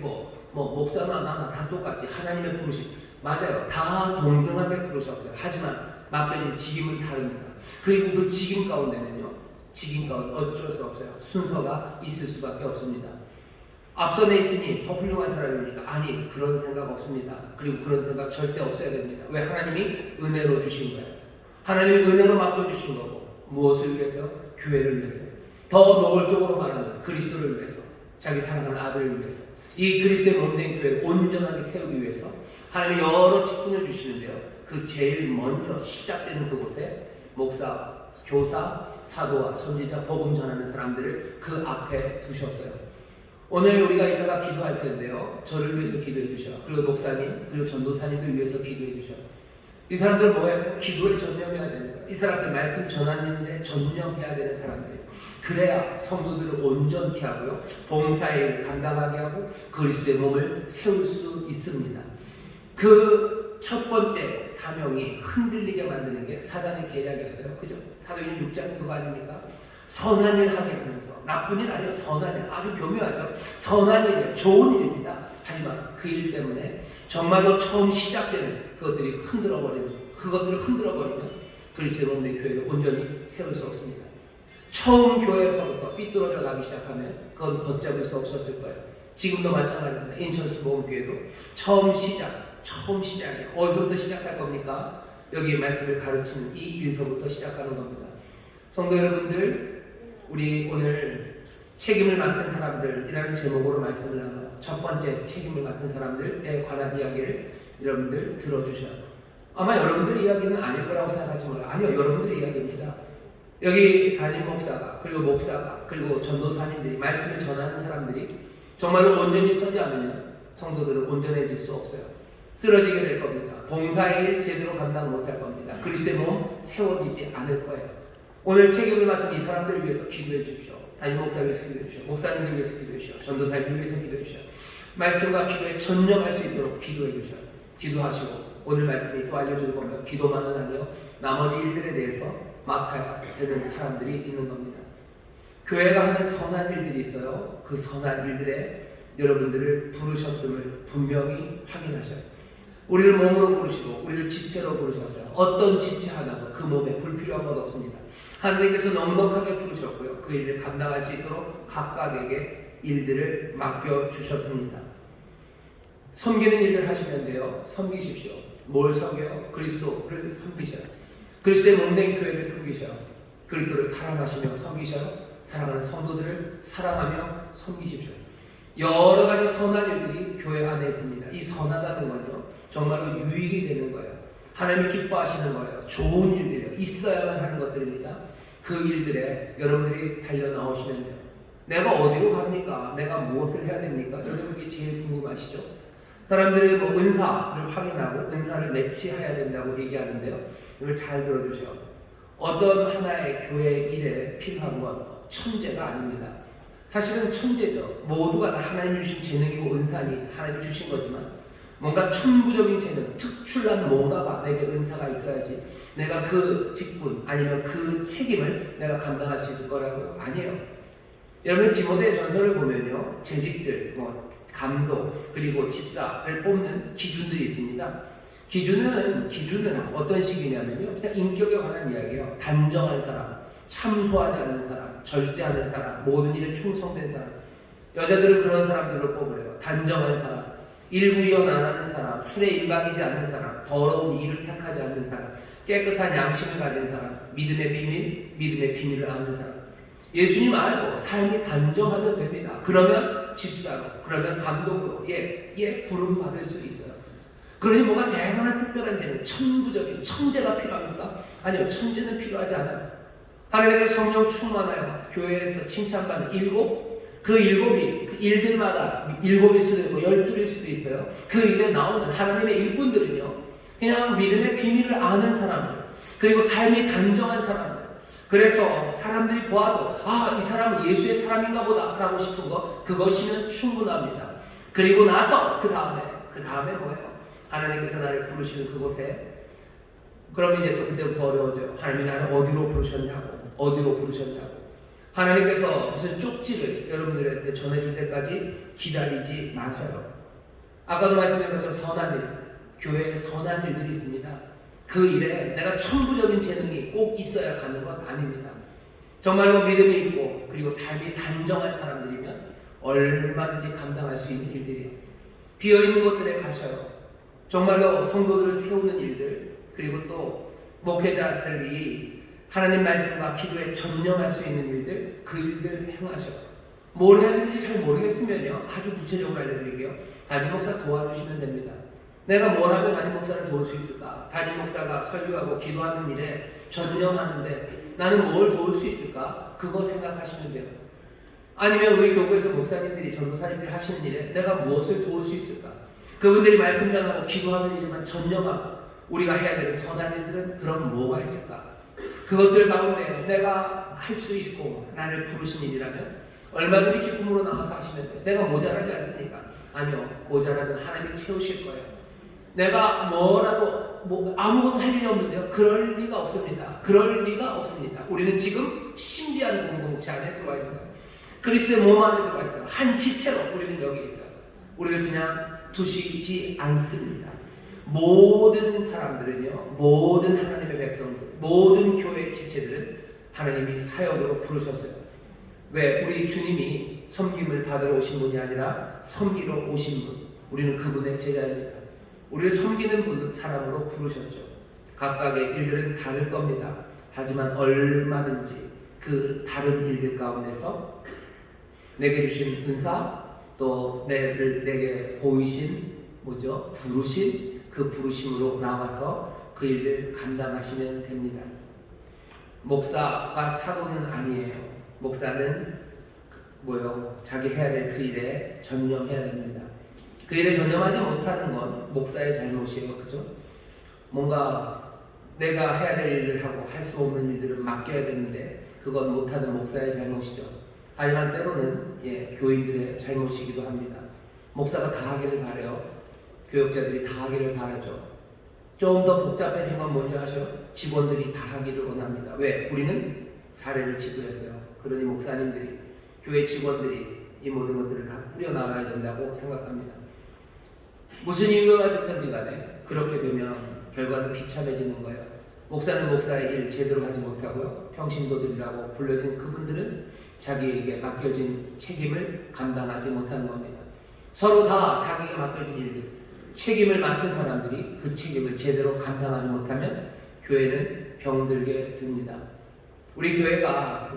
목사나 나나 다 똑같이 하나님의 부르심 맞아요. 다 동등하게 부르셨어요. 하지만 맡겨진 직임은 다릅니다. 그리고 그 직임 가운데는요. 어쩔 수 없어요. 순서가 있을 수밖에 없습니다. 앞선에 있으니 더 훌륭한 사람입니까? 아니, 그런 생각 없습니다. 그리고 그런 생각 절대 없어야 됩니다. 왜? 하나님이 은혜로 주신 거예요. 하나님이 은혜로 맡겨주신 거고 무엇을 위해서요? 교회를 위해서요. 더 노골적으로 말하면 그리스도를 위해서, 자기 사랑하는 아들을 위해서, 이 그리스도의 몸된 교회를 온전하게 세우기 위해서 하나님이 여러 직분을 주시는데요. 그 제일 먼저 시작되는 그곳에 목사와 교사, 사도와 선지자, 복음 전하는 사람들을 그 앞에 두셨어요. 오늘 우리가 이따가 기도할 텐데요. 저를 위해서 기도해 주셔. 그리고 목사님, 그리고 전도사님들 위해서 기도해 주셔. 이 사람들 뭐 해야 돼요? 기도에 전념해야 되는 거예요. 이 사람들 말씀 전하는 일에 전념해야 되는 사람들이에요. 그래야 성도들을 온전케 하고요, 봉사일을 감당하게 하고 그리스도의 몸을 세울 수 있습니다. 그 첫 번째 사명이 흔들리게 만드는 게 사단의 계략이었어요. 그죠? 사도행전 6장이 그거 아닙니까? 선한 일 하게 하면서, 나쁜 일 아니에요. 선한 일, 아주 교묘하죠. 선한 일이에요. 좋은 일입니다. 하지만 그 일 때문에 정말로 처음 시작되는 그것들을 흔들어버리면 그리스도의 몸의 교회를 온전히 세울 수 없습니다. 처음 교회에서부터 삐뚤어져 가기 시작하면 그건 걷잡을 수 없었을 거예요. 지금도 마찬가지입니다. 인천수보험교회도 처음 시작이 어디서부터 시작할 겁니까? 여기 말씀을 가르치는 이 일서부터 시작하는 겁니다. 성도 여러분들, 우리 오늘 책임을 맡은 사람들이라는 제목으로 말씀을 나눠요. 첫 번째, 책임을 맡은 사람들에 관한 이야기를 여러분들 들어주셔요. 아마 여러분들의 이야기는 아닐 거라고 생각하지 몰라요. 아니요, 여러분들의 이야기입니다. 여기 담임 목사가, 그리고 목사가, 그리고 전도사님들이, 말씀을 전하는 사람들이 정말로 온전히 서지 않으면 성도들은 온전해질 수 없어요. 쓰러지게 될 겁니다. 봉사의 일 제대로 감당 못할 겁니다. 그리스도의 몸 세워지지 않을 거예요. 오늘 책임을 맡은 이 사람들을 위해서 기도해 주십시오. 담임 목사를 위해서 기도해 주십시오. 목사님들 위해서 기도해 주십시오. 전도사님들 위해서 기도해 주십시오. 말씀과 기도에 전념할 수 있도록 기도해 주십시오. 기도하시고 오늘 말씀이 또 알려주는 겁니다. 기도만은 아니요, 나머지 일들에 대해서 맡아야 되는 사람들이 있는 겁니다. 교회가 하는 선한 일들이 있어요. 그 선한 일들에 여러분들을 부르셨음을 분명히 확인하셔요. 우리를 몸으로 부르시고 우리를 지체로 부르셨어요. 어떤 지체 하나도 그 몸에 불필요한 것 없습니다. 하나님께서 넉넉하게 부르셨고요, 그 일을 감당할 수 있도록 각각에게 일들을 맡겨주셨습니다. 섬기는 일들 하시면 돼요. 섬기십시오. 뭘 섬겨요? 그리스도를 섬기셔요. 그리스도의 몸된 교회를 섬기셔요. 그리스도를 사랑하시며 섬기셔요. 사랑하는 성도들을 사랑하며 섬기십시오. 여러 가지 선한 일들이 교회 안에 있습니다. 이 선하다는 건요, 정말로 유익이 되는 거예요. 하나님이 기뻐하시는 거예요. 좋은 일들이에요. 있어야만 하는 것들입니다. 그 일들에 여러분들이 달려 나오시면요, 내가 어디로 갑니까? 내가 무엇을 해야 됩니까? 여러분 그게 제일 궁금하시죠? 사람들이 뭐 은사를 확인하고 은사를 매치해야 된다고 얘기하는데요, 이걸 잘 들어주세요. 어떤 하나의 교회 일에 필요한 건 천재가 아닙니다. 사실은 천재죠. 모두가 다 하나님 주신 재능이고 은사니 하나님 주신 거지만, 뭔가 천부적인 재능, 특출난 뭔가가 내게 은사가 있어야지 내가 그 직분 아니면 그 책임을 내가 감당할 수 있을 거라고요. 아니에요. 여러분 디모데 전서를 보면요, 재직들, 감독, 그리고 집사를 뽑는 기준들이 있습니다. 기준은 어떤 식이냐면요, 그냥 인격에 관한 이야기예요. 단정한 사람, 참소하지 않는 사람, 절제하는 사람, 모든 일에 충성된 사람. 여자들은 그런 사람들을 뽑으래요. 단정한 사람, 일부이언 안 하는 사람, 술에 일방이지 않는 사람, 더러운 일을 택하지 않는 사람, 깨끗한 양심을 가진 사람, 믿음의 비밀을 아는 사람. 예수님 알고 삶이 단정하면 됩니다. 그러면 집사로, 그러면 감독으로 부름 받을 수 있어요. 그러니 뭐가 대단한 특별한 재능, 천부적인 천재가 필요합니까? 아니요, 천재는 필요하지 않아요. 하나님의 성령 충만하여 교회에서 칭찬받는 그 일곱이 그 일들마다 7일 수도 있고 12일 수도 있어요. 그 일에 나오는 하나님의 일꾼들은요, 그냥 믿음의 비밀을 아는 사람들, 그리고 삶이 단정한 사람들. 그래서 사람들이 보아도 이 사람은 예수의 사람인가 보다 라고 싶은 것, 그것이면 충분합니다. 그리고 나서 그 다음에 뭐예요? 하나님께서 나를 부르시는 그곳에, 그럼 이제 또 그때부터 어려워져요. 하나님이 나를 어디로 부르셨냐고. 하나님께서 무슨 쪽지를 여러분들한테 전해줄 때까지 기다리지 마세요. 아까도 말씀드린 것처럼 선한 일, 교회에 선한 일들이 있습니다. 그 일에 내가 천부적인 재능이 꼭 있어야 가는 것 아닙니다. 정말로 믿음이 있고 그리고 삶이 단정한 사람들이면 얼마든지 감당할 수 있는 일들이에요. 비어있는 곳들에 가셔요. 정말로 성도들을 세우는 일들, 그리고 또 목회자들이 하나님 말씀과 기도에 전념할 수 있는 일들, 그 일들 행하셔요. 뭘 해야 되는지 잘 모르겠으면요, 아주 구체적으로 알려드릴게요. 담임 목사 도와주시면 됩니다. 내가 뭘 하면 담임 목사를 도울 수 있을까? 담임 목사가 설교하고 기도하는 일에 전념하는데 나는 뭘 도울 수 있을까? 그거 생각하시면 돼요. 아니면 우리 교구에서 목사님들이, 전도사님들이 하시는 일에 내가 무엇을 도울 수 있을까? 그분들이 말씀 전하고 기도하는 일에만 전념하고 우리가 해야 되는 선한 일들은 그럼 뭐가 있을까? 그것들 가운데 내가 할 수 있고 나를 부르신 일이라면 얼마든지 기쁨으로 나가서 하시면 돼요. 내가 모자라지 않습니까? 아니요. 모자라면 하나님이 채우실 거예요. 내가 뭐라도 아무것도 할 일이 없는데요. 그럴 리가 없습니다. 그럴 리가 없습니다. 우리는 지금 신비한 공동체 안에 들어와 있는 거예요. 그리스도의 몸 안에 들어와 있어요. 한 지체로 우리는 여기 있어요. 우리를 그냥 두시지 않습니다. 모든 사람들은요, 모든 하나님의 백성들, 모든 교회의 지체들은 하나님이 사역으로 부르셨어요. 왜? 우리 주님이 섬김을 받으러 오신 분이 아니라 섬기러 오신 분, 우리는 그분의 제자입니다. 우리를 섬기는 분은 사람으로 부르셨죠. 각각의 일들은 다를 겁니다. 하지만 얼마든지 그 다른 일들 가운데서 내게 주신 은사, 또 내게 보이신 부르신 그 부르심으로 나와서 그 일을 감당하시면 됩니다. 목사가 사도는 아니에요. 목사는 자기 해야 될 그 일에 전념해야 됩니다. 그 일에 전념하지 못하는 건 목사의 잘못이에요. 그죠? 뭔가 내가 해야 될 일을 하고 할 수 없는 일들은 맡겨야 되는데 그건 못하는 목사의 잘못이죠. 하지만 때로는 교인들의 잘못이기도 합니다. 목사가 다 하기를 바라요. 교역자들이 다 하기를 바라죠. 좀 더 복잡해진 건 뭔지 아셔요? 직원들이 다 하기를 원합니다. 왜? 우리는 사례를 지불했어요. 그러니 목사님들이, 교회 직원들이 이 모든 것들을 다 뿌려나가야 된다고 생각합니다. 무슨 이유가 됐든지 간에 그렇게 되면 결과는 비참해지는 거예요. 목사는 목사의 일 제대로 하지 못하고요. 평신도들이라고 불려진 그분들은 자기에게 맡겨진 책임을 감당하지 못하는 겁니다. 서로 다 자기에게 맡겨진 일들, 책임을 맡은 사람들이 그 책임을 제대로 감당하지 못하면 교회는 병들게 됩니다. 우리 교회가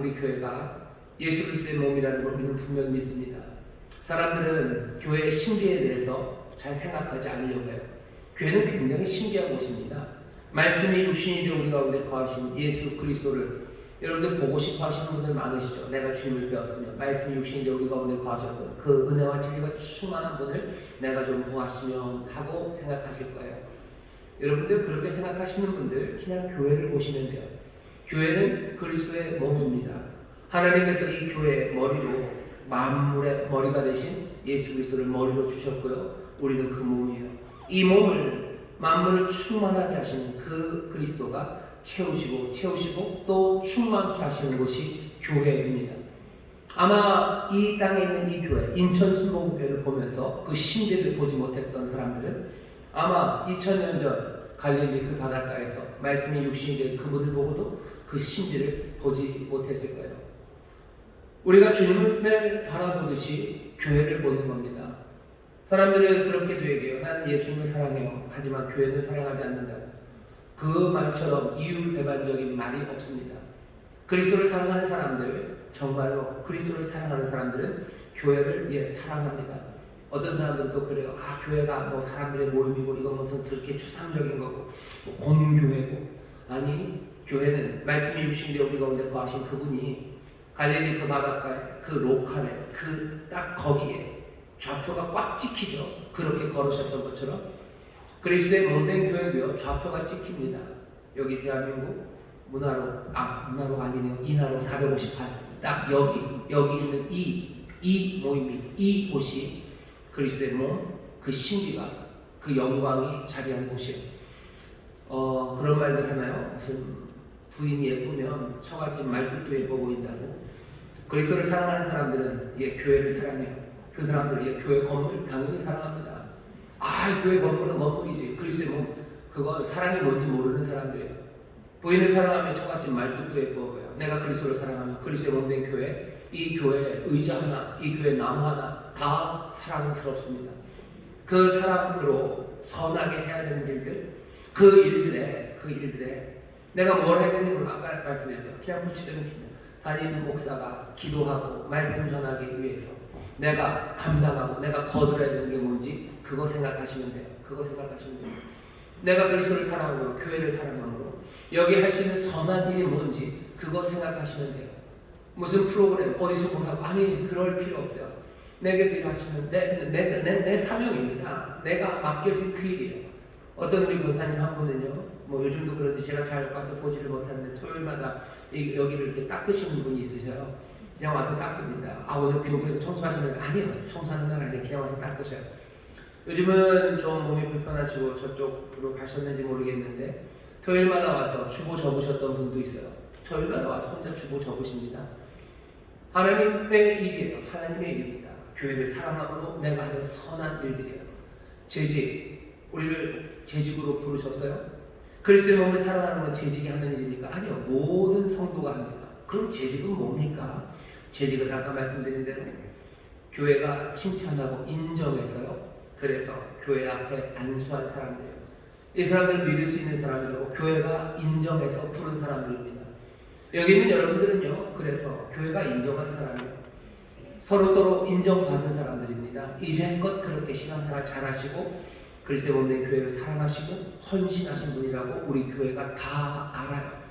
예수 그리스도의 몸이라는 걸 우리는 분명히 믿습니다. 사람들은 교회의 신비에 대해서 잘 생각하지 않으려고 해요. 교회는 굉장히 신비한 곳입니다. 말씀이 육신이 되어 우리 가운데 거하신 예수 그리스도를 여러분들 보고 싶어 하시는 분들 많으시죠. 내가 주님을 배웠으면 말씀이 육신이 되어 우리 가운데 거하셨던 그 은혜와 진리가 충만한 분을 내가 좀 보았으면 하고 생각하실 거예요. 여러분들 그렇게 생각하시는 분들 그냥 교회를 보시면 돼요. 교회는 그리스도의 몸입니다. 하나님께서 이 교회의 머리로 만물의 머리가 되신 예수 그리스도를 머리로 주셨고요. 우리는 그 몸이에요. 이 몸을 만물을 충만하게 하시는 그 그리스도가 채우시고 또 충만케 하시는 곳이 교회입니다. 아마 이 땅에 있는 이 교회, 인천 순복음교회를 보면서 그 신비를 보지 못했던 사람들은 아마 2000년 전 갈릴리 그 바닷가에서 말씀이 육신이 된 그분을 보고도 그 신비를 보지 못했을 거예요. 우리가 주님을 매일 바라보듯이 교회를 보는 겁니다. 사람들은 그렇게도 얘기해요. 나는 예수님을 사랑해요. 하지만 교회는 사랑하지 않는다고. 그 말처럼 이율배반적인 말이 없습니다. 그리스도를 사랑하는 사람들, 정말로 그리스도를 사랑하는 사람들은 교회를 사랑합니다. 어떤 사람들은 또 그래요. 교회가 사람들의 모임이고 이건 무슨 그렇게 추상적인 거고 공교회고. 아니, 교회는 말씀이 육신이 되어 우리 가운데 거하신 그분이 갈릴리 그 바닷가에 그 로칸에 그 딱 거기에 좌표가 꽉 찍히죠. 그렇게 걸으셨던 것처럼 그리스도의 몸된 교회도요 좌표가 찍힙니다. 여기 대한민국 문화로가 아니네요. 인하로 458. 딱 여기 있는 이 모임이 이 곳이 그리스도의 몸, 그 신비가 그 영광이 자리한 곳이에요. 그런 말들 하나요? 무슨 부인이 예쁘면 처갓집 말뚝도 예뻐 보인다고. 그리스도를 사랑하는 사람들은 교회를 사랑해요. 그 사람들은 교회 건물 당연히 사랑합니다. 교회 건물은 건물이지. 그리스도의 몸, 그거 사랑이 뭔지 모르는 사람들이에요. 부인을 사랑하면 처갓집 말뚝도 예뻐 보여요. 내가 그리스도를 사랑하면 그리스도의 몸된 교회, 이 교회 의자 하나, 이 교회 나무 하나 다 사랑스럽습니다. 그 사랑으로 선하게 해야 되는 일들, 그 일들에 내가 뭘 해야 되는지 아까 말씀드렸어요. 그냥 구체적인 담임 목사가 기도하고 말씀 전하기 위해서 내가 감당하고 내가 거둘러야 되는 게 뭔지 그거 생각하시면 돼요. 내가 그리스도를 사랑하고 교회를 사랑하고 여기 할 수 있는 선한 일이 뭔지 그거 생각하시면 돼요. 무슨 프로그램 어디서 공부하고 그럴 필요 없어요. 내게 필요하시면 내 사명입니다. 내가 맡겨진 그 일이에요. 어떤 우리 권사님 한 분은요 뭐 요즘도 그런지 제가 잘 와서 보지를 못하는데 토요일마다 여기를 이렇게 닦으시는 분이 있으셔요. 그냥 와서 닦습니다. 아, 오늘 교회에서 청소하시는, 아니요, 청소하는 날 아니에요. 그냥 와서 닦으셔요. 요즘은 좀 몸이 불편하시고 저쪽으로 가셨는지 모르겠는데 토요일마다 와서 주보 적으셨던 분도 있어요. 토요일마다 와서 혼자 주보 적으십니다. 하나님의 일이에요. 하나님의 일입니다. 교회를 사랑함으로 내가 하는 선한 일들이에요. 재직, 우리를 재직으로 부르셨어요. 그리스도의 몸을 사랑하는 건 재직이 하는 일입니까? 아니요. 모든 성도가 합니다. 그럼 재직은 뭡니까? 재직은 아까 말씀드린 대로 교회가 칭찬하고 인정해서요. 그래서 교회 앞에 안수한 사람들이에요. 이 사람들을 믿을 수 있는 사람이라고 교회가 인정해서 부른 사람들입니다. 여기 있는 여러분들은요. 그래서 교회가 인정한 사람이에요. 서로 인정받은 사람들입니다. 이제껏 그렇게 신앙생활 잘하시고 그리스도의 몸 된 교회를 사랑하시고 헌신하신 분이라고 우리 교회가 다 알아요.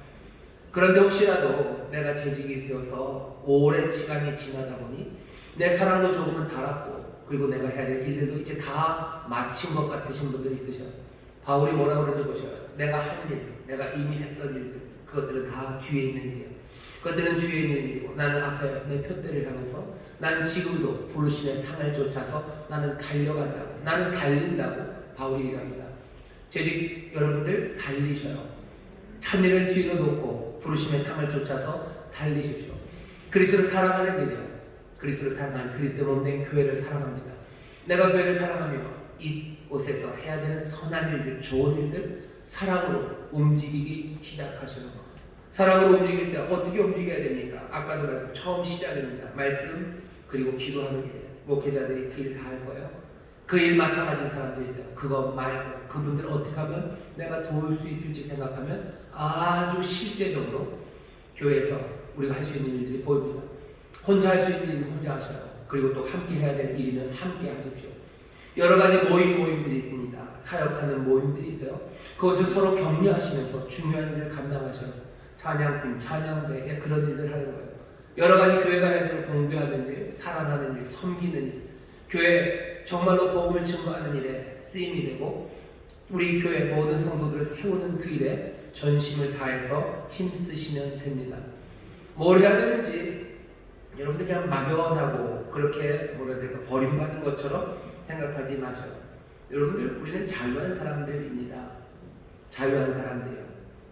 그런데 혹시라도 내가 재직이 되어서 오랜 시간이 지나다 보니 내 사랑도 조금은 닳았고 그리고 내가 해야 될 일들도 이제 다 마친 것 같으신 분들이 있으셔요. 바울이 뭐라고 그러는지 보셔요. 내가 한 일, 내가 이미 했던 일들, 그것들은 다 뒤에 있는 일이에요. 그것들은 뒤에 있는 일이고 나는 앞에 내 표대를 향해서 난 지금도 부르심의 상을 쫓아서 나는 달려간다고, 나는 달린다고 바울이 얘기합니다. 재직 여러분들 달리셔요. 찬일을 뒤로 놓고 부르심의 상을 쫓아서 달리십시오. 그리스도를 사랑하는 일이에요. 그리스도를 사랑하는 그리스도 몸 된 교회를 사랑합니다. 내가 교회를 사랑하며 이곳에서 해야 되는 선한 일들, 좋은 일들 사랑으로 움직이기 시작하시는 것. 사랑으로 움직일 때 어떻게 움직여야 됩니까? 아까도 말했던 처음 시작입니다. 말씀 그리고 기도하는 일이에요. 목회자들이 그 일 다 할 거예요. 그 일 맡아가진 사람들이 있어요. 그거 말고 그분들 어떻게 하면 내가 도울 수 있을지 생각하면 아주 실제적으로 교회에서 우리가 할 수 있는 일들이 보입니다. 혼자 할 수 있는 일은 혼자 하셔요. 그리고 또 함께 해야 될 일이면 함께 하십시오. 여러 가지 모임들이 있습니다. 사역하는 모임들이 있어요. 그것을 서로 격려하시면서 중요한 일을 감당하셔요. 찬양팀, 찬양대 그런 일을 하는 거예요. 여러 가지 교회가 해야 되는 공부하는 일, 사랑하는 일, 섬기는 일, 교회 정말로 복음을 증거하는 일에 쓰임이 되고 우리 교회 모든 성도들을 세우는 그 일에 전심을 다해서 힘쓰시면 됩니다. 뭘 해야 되는지 여러분들 그냥 막연하고 그렇게 뭐라 해야 될까 버림받은 것처럼 생각하지 마셔요. 여러분들 우리는 자유한 사람들입니다. 자유한 사람들이요.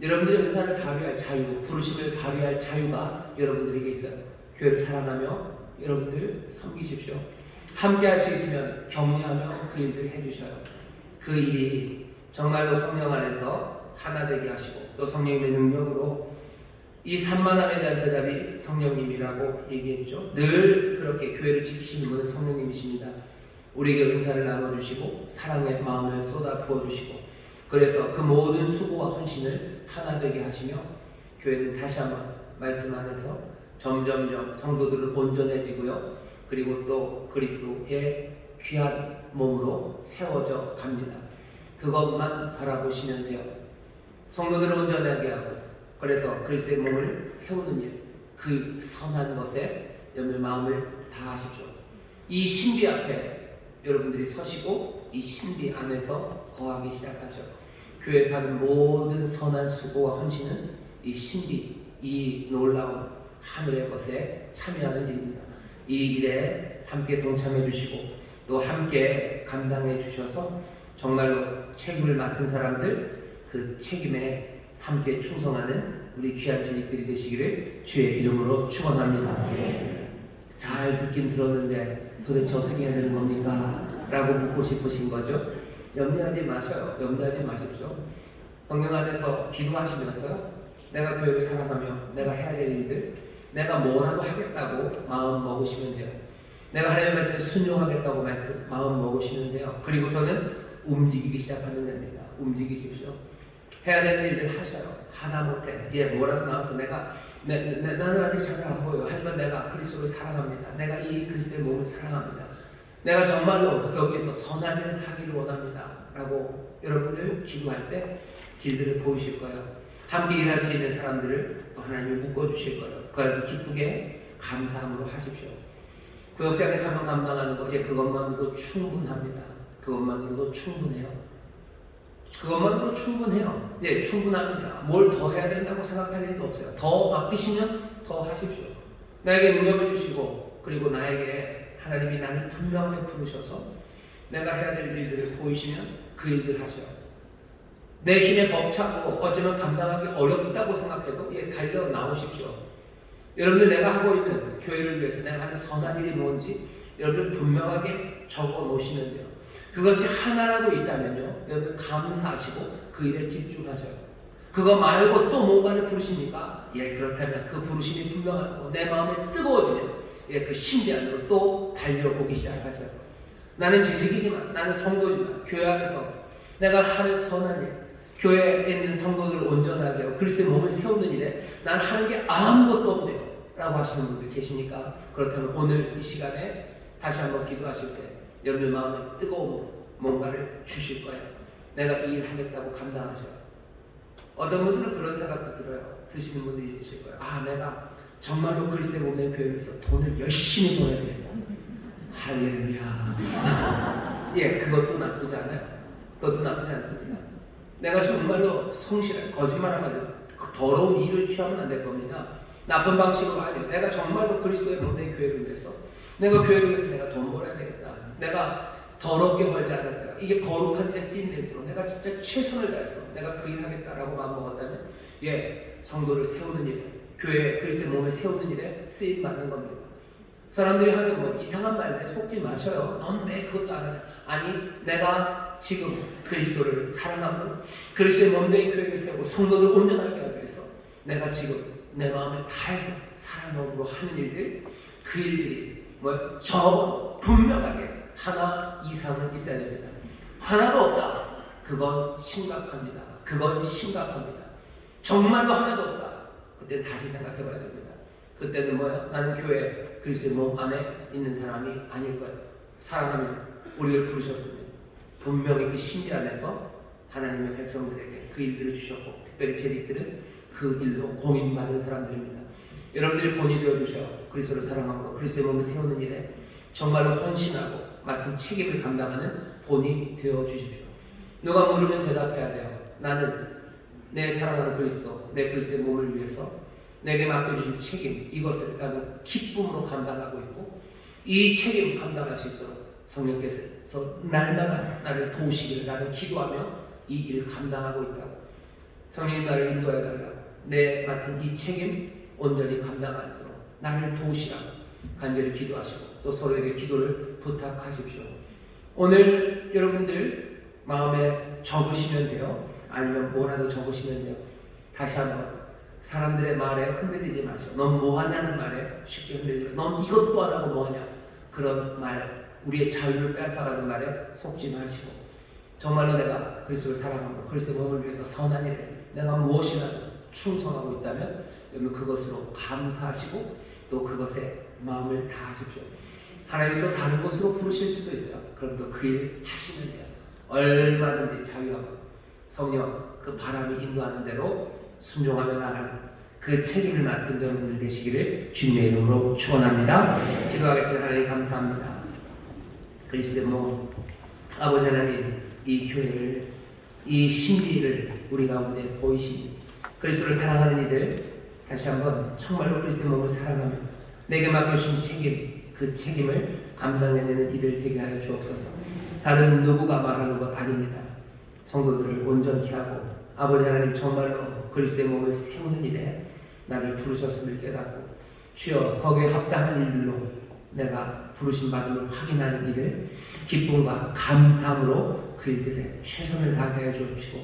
여러분들의 은사를 발휘할 자유, 부르심을 발휘할 자유가 여러분들에게 있어요. 교회를 사랑하며 여러분들 섬기십시오. 함께 할 수 있으면 격려하며 그 일들을 해주셔요. 그 일이 정말로 성령 안에서 하나 되게 하시고 또 성령님의 능력으로 이 산만함에 대한 대답이 성령님이라고 얘기했죠. 늘 그렇게 교회를 지키시는 분은 성령님이십니다. 우리에게 은사를 나눠주시고 사랑의 마음을 쏟아 부어주시고 그래서 그 모든 수고와 헌신을 하나 되게 하시며 교회는 다시 한번 말씀 안에서 점점점 성도들은 온전해지고요. 그리고 또 그리스도의 귀한 몸으로 세워져 갑니다. 그것만 바라보시면 돼요. 성도들을 온전하게 하고 그래서 그리스도의 몸을 세우는 일, 그 선한 것에 여러분의 마음을 다하십시오. 이 신비 앞에 여러분들이 서시고 이 신비 안에서 거하기 시작하죠. 교회에 사는 모든 선한 수고와 헌신은 이 신비, 이 놀라운 하늘의 것에 참여하는 일입니다. 이 일에 함께 동참해 주시고 또 함께 감당해 주셔서 정말로 책임을 맡은 사람들 그 책임에 함께 충성하는 우리 귀한 재직들이 되시기를 주의 이름으로 축원합니다. 잘 듣긴 들었는데 도대체 어떻게 해야 되는 겁니까? 라고 묻고 싶으신 거죠? 염려하지 마셔요. 염려하지 마십시오. 성령 안에서 기도하시면서요. 내가 교회를 사랑하며 내가 해야 될 일들 내가 뭐라도 하겠다고 마음 먹으시면 돼요. 내가 하나님의 말씀을 순종하겠다고 마음 먹으시면 돼요. 그리고서는 움직이기 시작하면 됩니다. 움직이십시오. 해야 되는 일들 하셔요. 하다 못해. 뭐라도 나와서 나는 아직 잘 안 보여요. 하지만 내가 그리스도를 사랑합니다. 내가 이 그리스도의 몸을 사랑합니다. 내가 정말로 여기에서 선한 일을 하기를 원합니다. 라고 여러분들 기도할 때 길들을 보이실 거예요. 함께 일할 수 있는 사람들을 또 하나님이 묶어주실 거예요. 그 안에서 기쁘게 감사함으로 하십시오. 구역장에서 한번 감당하는 거, 그것만으로도 충분합니다. 그것만으로도 충분해요. 그것만으로 충분해요. 예, 충분합니다. 뭘 더 해야 된다고 생각할 일도 없어요. 더 맡기시면 더 하십시오. 나에게 능력을 주시고 그리고 나에게 하나님이 나를 분명하게 부르셔서 내가 해야 될 일들을 보이시면 그 일들 하셔요. 내 힘에 벅차고 어쩌면 감당하기 어렵다고 생각해도 예, 달려 나오십시오. 여러분들 내가 하고 있는 교회를 위해서 내가 하는 선한 일이 뭔지 여러분 분명하게 적어 놓으시면 돼요. 그것이 하나라도 있다면요, 여러분 감사하시고 그 일에 집중하셔요. 그거 말고 또 뭔가를 부르십니까? 예, 그렇다면 그 부르심이 분명하고 내 마음에 뜨거워지면 예, 그 신비 안으로 또 달려보기 시작하셔요. 나는 재직이지만, 나는 성도지만, 교회 안에서 내가 하는 선한 일, 교회에 있는 성도들을 온전하게 하고 그리스도의 몸을 세우는 일에 난 하는 게 아무것도 없네요 라고 하시는 분들 계십니까? 그렇다면 오늘 이 시간에 다시 한번 기도하실 때 여러분들 마음에 뜨거운 뭔가를 주실 거예요. 내가 이 일 하겠다고 감당하셔요. 어떤 분들은 그런 생각도 들어요. 드시는 분들이 있으실 거예요. 아, 내가 정말로 그리스도의 몸의 교회에서 돈을 열심히 벌어야 되겠다. 할렐루야. 예, 그것도 나쁘지 않아요. 그것도 나쁘지 않습니다. 내가 정말로 성실한 거짓말하면 그 더러운 일을 취하면 안 될 겁니다. 나쁜 방식으로 아니에요. 내가 정말로 그리스도의 몸의 교회를 위해서 내가 교회를 위해서 내가 돈 벌어야 되겠다. 내가 더럽게 벌지 않을까. 이게 거룩한 일에 쓰임될수록 내가 진짜 최선을 다해서 내가 그 일을 하겠다라고 마음먹었다면 예, 성도를 세우는 일에 교회 그리스도의 몸을 세우는 일에 쓰임 받는 겁니다. 사람들이 하는 뭐 이상한 말에 속지 마셔요. 넌 왜 그것도 안 하냐. 아니, 내가 지금 그리스도를 사랑하고 그리스도의 몸된 교회를 세우고 성도를 온전하게 하기 위해서 내가 지금 내 마음을 다해서 사랑으로 하는 일들, 그 일들이 저 분명하게 하나 이상은 있어야 됩니다. 하나도 없다. 그건 심각합니다. 그건 심각합니다. 정말로 하나도 없다. 그때 다시 생각해 봐야 됩니다. 그때는 뭐야? 나는 교회 그리스도의 몸 안에 있는 사람이 아닐 거예요. 사랑하며 우리를 부르셨으면 분명히 그 신비 안에서 하나님의 백성들에게 그 일들을 주셨고 특별히 제리들은 그 일로 공인받은 사람들입니다. 여러분들이 본이 되어주셔 그리스도를 사랑하고 그리스도의 몸을 세우는 일에 정말로 헌신하고 맡은 책임을 감당하는 본이 되어주십시오. 누가 물으면 대답해야 돼요. 나는 내 사랑하는 그리스도, 내 그리스도의 몸을 위해서 내게 맡겨주신 책임, 이것을 나는 기쁨으로 감당하고 있고 이 책임을 감당할 수 있도록 성령께서 날마다 나를 도우시기를 나는 기도하며 이 일을 감당하고 있다고. 성령님 나를 인도해 달라고. 내 맡은 이 책임 온전히 감당하도록 나를 도우시라고 간절히 기도하시고 또 서로에게 기도를 부탁하십시오. 오늘 여러분들 마음에 적으시면 돼요. 아니면 뭐라도 적으시면 돼요. 다시 한번 사람들의 말에 흔들리지 마시고 넌 뭐하냐는 말에 쉽게 흔들리지 마시고 넌 이것도 안 하고 뭐하냐 그런 말, 우리의 자유를 뺏어가는 말에 속지 마시고 정말로 내가 그리스도를 사랑하고 그리스도의 몸을 위해서 선한 일에 내가 무엇이라도 충성하고 있다면 여러분 그것으로 감사하시고 또 그것에 마음을 다하십시오. 하나님이 또 다른 곳으로 부르실 수도 있어요. 그럼 또 그 일 하시면 돼요. 얼마든지 자유하고 성령 그 바람이 인도하는 대로 순종하며 나가는 그 책임을 맡은 여러분들 되시기를 주님의 이름으로 축원합니다. 기도하겠습니다. 하나님 감사합니다. 그리스도의 몸 아버지 하나님 이 교회를 이 신비를 우리 가운데 보이시니 그리스도를 사랑하는 이들 다시 한번 정말로 그리스도의 몸을 사랑하며 내게 맡겨주신 책임 그 책임을 감당해내는 이들 되게 하여 주옵소서. 다른 누구가 말하는 것 아닙니다. 성도들을 온전히 하고 아버지 하나님 정말로 그리스도의 몸을 세우는 일에 나를 부르셨음을 깨닫고 주여 거기에 합당한 일들로 내가 부르심 받음을 확인하는 일을 기쁨과 감사함으로 그 일들에 최선을 다하여 주옵시고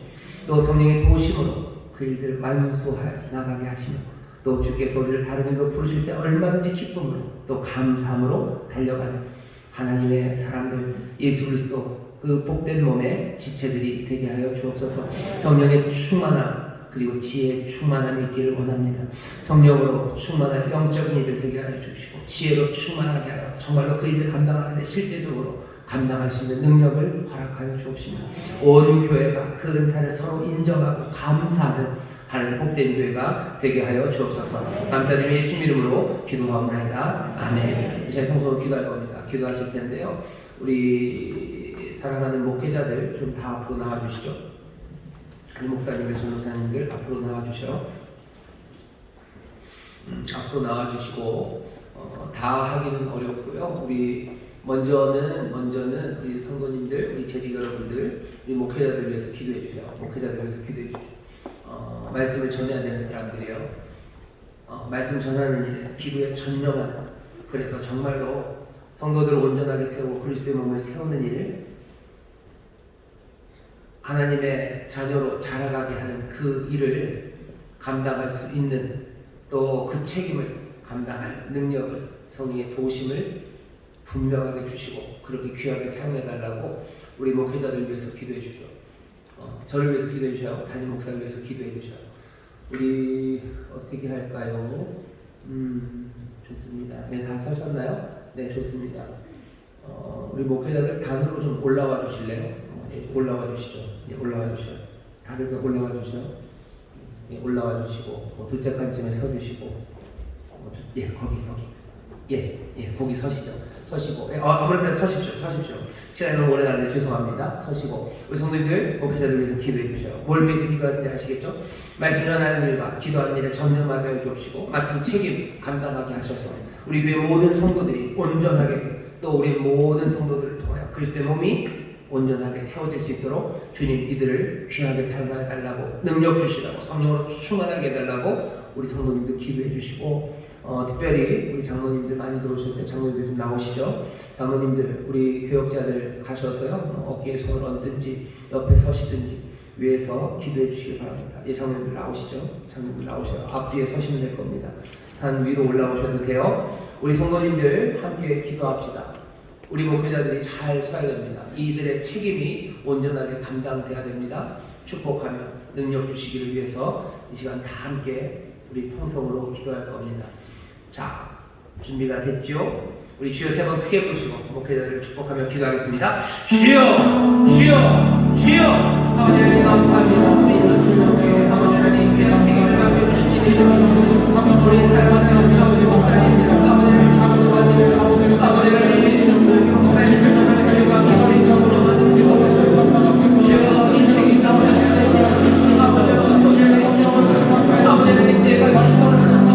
또 성령의 도우심으로 그 일들을 만수하여 나가게 하시며 또 주께서 우리를 다른 일로 부르실 때 얼마든지 기쁨으로 또 감사함으로 달려가는 하나님의 사람들 예수 그리스도 그 복된 몸의 지체들이 되게 하여 주옵소서. 성령의 충만함 그리고 지혜의 충만함이 있기를 원합니다. 성령으로 충만한 영적인 일을 되게 하여 주시고 지혜로 충만하게 하여 정말로 그 일을 감당하는데 실제적으로 감당할 수 있는 능력을 허락하여 주옵시며 온 교회가 그 은사를 서로 인정하고 감사하는 하나님 복된 교회가 되게 하여 주옵소서. 감사드리며 예수님 이름으로 기도하옵나이다. 아멘. 이제 통성으로 기도할 겁니다. 기도하실 텐데요. 우리 사랑하는 목회자들 좀 다 앞으로 나와주시죠. 우리 목사님들, 전도사님들 앞으로 나와주셔요. 앞으로 나와주시고 다 하기는 어렵고요. 우리 먼저는 우리 성도님들, 우리 재직 여러분들, 우리 목회자들 위해서 기도해 주세요. 목회자들 위해서 기도해 주세요. 말씀을 전해야 되는 사람들이요. 말씀 전하는 일에 기도에 전념하는, 그래서 정말로 성도들을 온전하게 세우고 그리스도의 몸을 세우는 일, 하나님의 자녀로 자라가게 하는 그 일을 감당할 수 있는, 또 그 책임을 감당할 능력을, 성령의 도심을 분명하게 주시고 그렇게 귀하게 사용해달라고 우리 목회자들 위해서 기도해 주십시오. 저를 위해서 기도해 주셔요. 담임 목사를 위해서 기도해 주셔요. 우리 어떻게 할까요? 좋습니다. 네, 다 서셨나요? 네, 좋습니다. 우리 목회자들 단으로 좀 올라와 주실래요? 올라와 주시죠. 올라와 주셔요. 다들 올라와 주셔요. 올라와 주시고 둘째 칸쯤에 서 주시고 거기 거기 서시죠. 서시고 아무래도 서십시오. 시간이 너무 오래 가는데 죄송합니다. 서시고 우리 성도님들, 목회자들 위해서 기도해 주셔요. 뭘 위해서 기도하는지 아시겠죠? 말씀 전하는 일과 기도하는 일에 전념하게 해 주시고 맡은 책임 감당하게 하셔서 우리 교회 모든 성도들이 온전하게, 또 우리 모든 성도들을 통하여 그리스도의 몸이 온전하게 세워질 수 있도록 주님 이들을 귀하게 사용하여 달라고, 능력 주시라고, 성령으로 충만하게 해달라고 우리 성도님들 기도해 주시고, 특별히 우리 장로님들 많이 들어오셨는데 장로님들 좀 나오시죠. 장로님들, 우리 교역자들 가셔서요, 어깨에 손을 얹든지 옆에 서시든지 위에서 기도해 주시기 바랍니다. 장로님들 나오시죠. 장로님들 나오셔요. 앞뒤에 서시면 될 겁니다. 단 위로 올라오셔도 돼요. 우리 성도님들 함께 기도합시다. 우리 목회자들이 잘 서야 됩니다. 이들의 책임이 온전하게 감당돼야 됩니다. 축복하며 능력 주시기를 위해서 이 시간 다 함께 우리 통성으로 기도할 겁니다. 자, 준비가 됐죠? 우리 주여 세 번 크게 부르시고 목회자들을 축복하며 기도하겠습니다. 주여, 주여, 주여. 아버지 하나님 감사합니다. 우리 주님께 아버지 하나님 귀한 책임을 맡겨주시니 우리 사랑하는 아버지 목사님, 아버지 하나님 사모사님, 아버지 하나님 주님 설교 말씀 전하는 일과 기도의 적으로만 주여 책임 감사합니다. 아버지 하나님 제가 축복하는 주여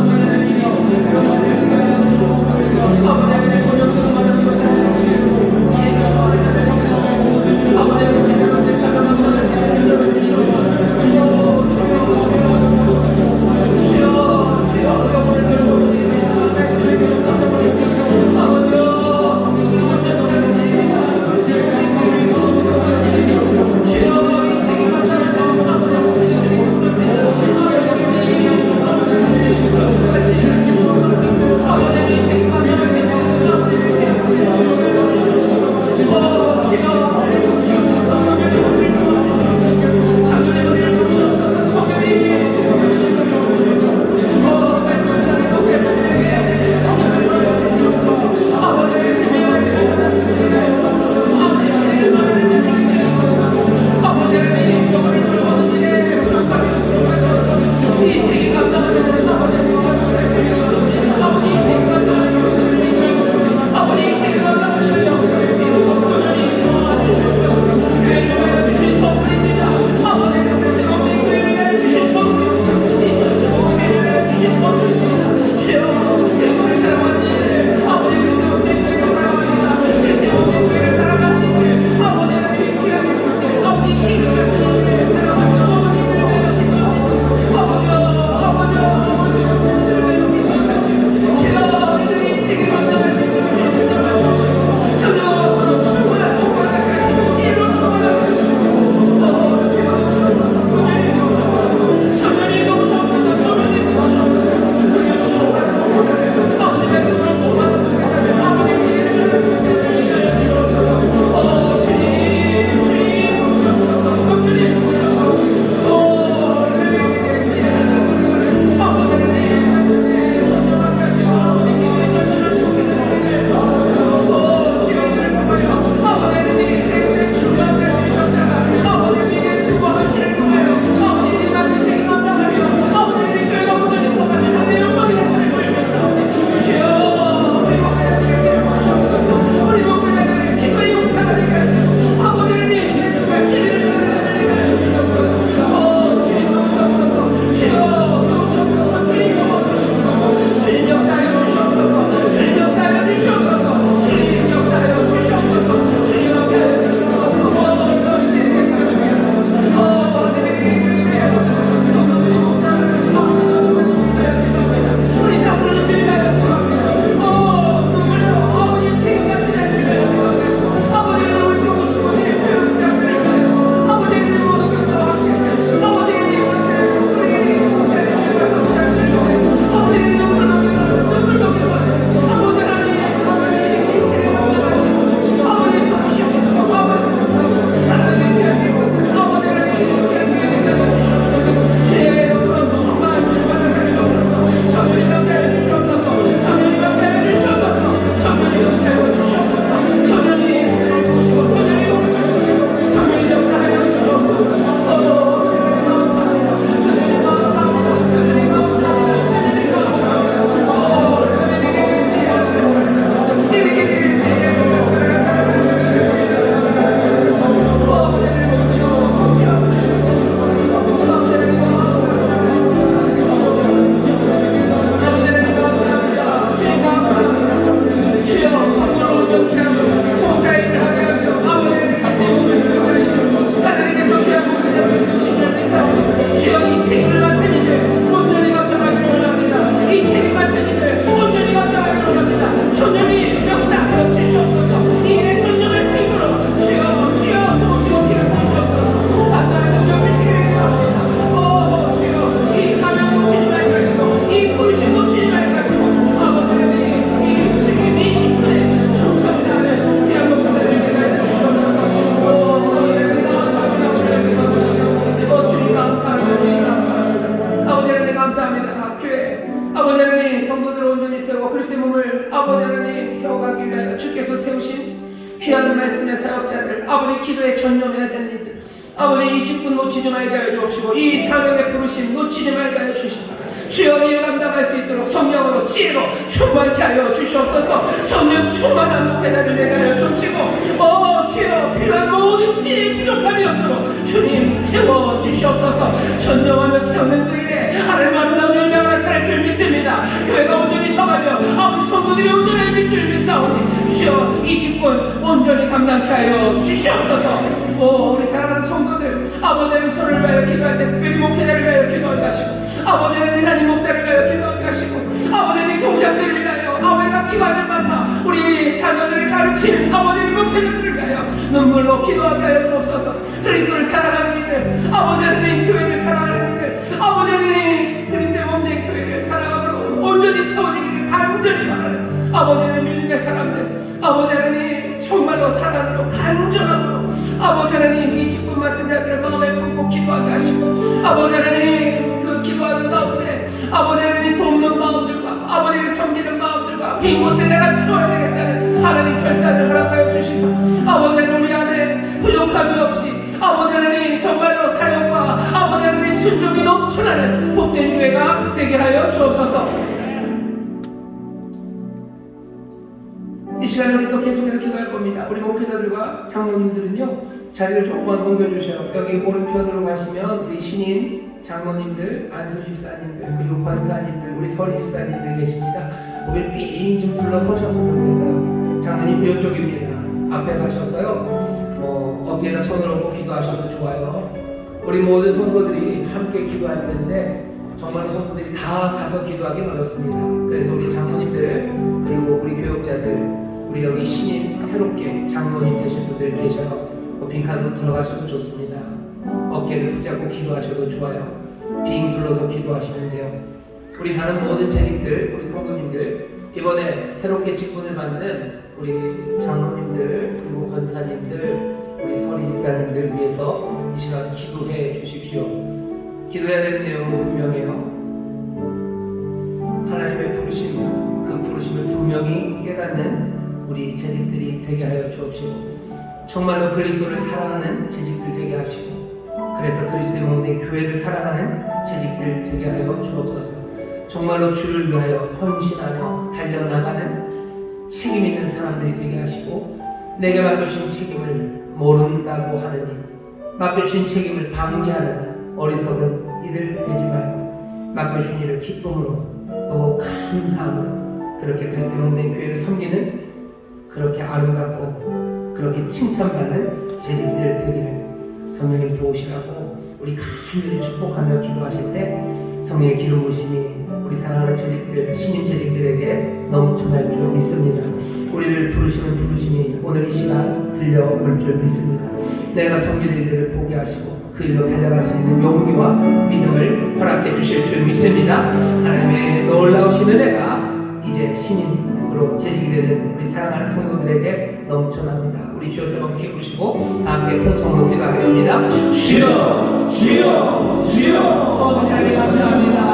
하나님 세워가기 위하여 주께서 세우신 귀한 말씀의 사역자들, 아버지 기도에 전념해야 되는 이들, 아버지 이 직분 놓치지 말게 하여 주옵시고 이 사명의 부르심 놓치지 말게 하여 주시사 주여 이를 감당할 수 있도록 성령으로 지혜로 충만케 하여 주시옵소서. 성령 충만한 목회자를 내게 하여 주옵시고 주여 필요한 모든 지혜의 부족함이 없도록 주님 채워 주시옵소서. 전념하며 세우는 그 일에 하나님 아름다운 열매가 나타날 줄 믿습니다. 교회가 온전히 서가며 아버지 성도들이 온전해질 줄 믿사오니 주여 이 직분 온전히 감당케 하여 주시옵소서. 우리 사랑하는 성도들, 아버지의 손을 위하여 기도할 때 특별히 목회자를 위하여 기도하게 하시고 아버지는 이단임 목사를 위하여 기도하게 하시고 아버지는 교장들을 위하여 아버지가 기관을 맡아 우리 자녀들을 가르치는 아버지는 목회자들을 위하여 눈물로 기도하게 하여 주옵소서. 그리스도를 사랑하는 이들, 아버지 하나님 교회를 사랑하는 이들, 아버지 하나님 그리스도의 몸된 교회를 사랑함으로 온전히 세워지기를 간절히 바라는 아버지 하나님 믿음의 사람들, 아버지 하나님 정말로 사랑으로 간절함으로 아버지 하나님 이 직분 맡은 자들을 마음에 품고 기도하게 하시고 아버지 하나님 그 기도하는 가운데 아버지 하나님 돕는 마음들과 아버지를 섬기는 마음들과 빈 곳을 내가 채워야 되겠다는 하나님 결단을 허락하여 주시소. 아버지 하나님 우리 안에 부족함이 없이 아버지 하나님 정말로 사역과 아버지 하나님 순종이 넘쳐나는 복된 교회가 되게 하여 주옵소서. 이 시간에 우리 또 계속해서 기도할 겁니다. 우리 목회자들과 장로님들은요 자리를 조금만 옮겨주셔요. 여기 오른편으로 가시면 우리 신인 장로님들, 안수 집사님들, 그리고 권사님들, 우리 서리 집사님들 계십니다. 우리 삥 좀 둘러서셨으면 좋겠어요. 장로님 이쪽입니다. 앞에 가셔서요 어깨에다 손을 얹고 기도하셔도 좋아요. 우리 모든 성도들이 함께 기도할 텐데 정말 성도들이 다 가서 기도하기 어렵습니다. 그래도 우리 장로님들 그리고 우리 교역자들, 우리 여기 신인 새롭게 장로님 되신 분들 계셔요. 빈칸으로 들어가셔도 좋습니다. 어깨를 붙잡고 기도하셔도 좋아요. 빙 둘러서 기도하시면 돼요. 우리 다른 모든 재직들, 우리 성도님들, 이번에 새롭게 직분을 받는 우리 장로님들 그리고 권사님들, 우리 서리 집사님들 위해서 이 시간 기도해 주십시오. 기도해야 되는 내용은 분명해요. 하나님의 부르심, 그 부르심을 분명히 깨닫는 우리 재직들이 되게 하여 주옵시고 정말로 그리스도를 사랑하는 재직들 되게 하시고 그래서 그리스도의 몸된 교회를 사랑하는 재직들 되게 하여 주옵소서. 정말로 주를 위하여 헌신하며 달려나가는 책임 있는 사람들이 되게 하시고 내게 맡겨주신 책임을 모른다고 하느니 맡겨주신 책임을 방기하는 어리석은 이들 되지 말고 맡겨주신 일을 기쁨으로 또 감사함으로 그렇게 그리스도의 몸된 교회를 섬기는 그렇게 아름답고 그렇게 칭찬받는 재직들 되기를 성령님 도우시라고 우리 간절히 축복하며 기도하실 때 성령의 기름 부으심이 우리 사랑하는 재직들, 신인 재직들에게 넘쳐날 줄 믿습니다. 우리를 부르시는 부르심이 오늘 이 시간 들려올 줄 믿습니다. 내가 섬길 일들을 보게 하시고 그 일로 달려갈 수 있는 용기와 믿음을 허락해 주실 줄 믿습니다. 하나님의 놀라우신 은혜가 이제 신인으로 재직이 되는 우리 사랑하는 성도들에게 넘쳐납니다. 우리 주여 세번 기부시고 다 함께 통성으로 기도하겠습니다. 주여 주여 주여 하나님 감사합니다.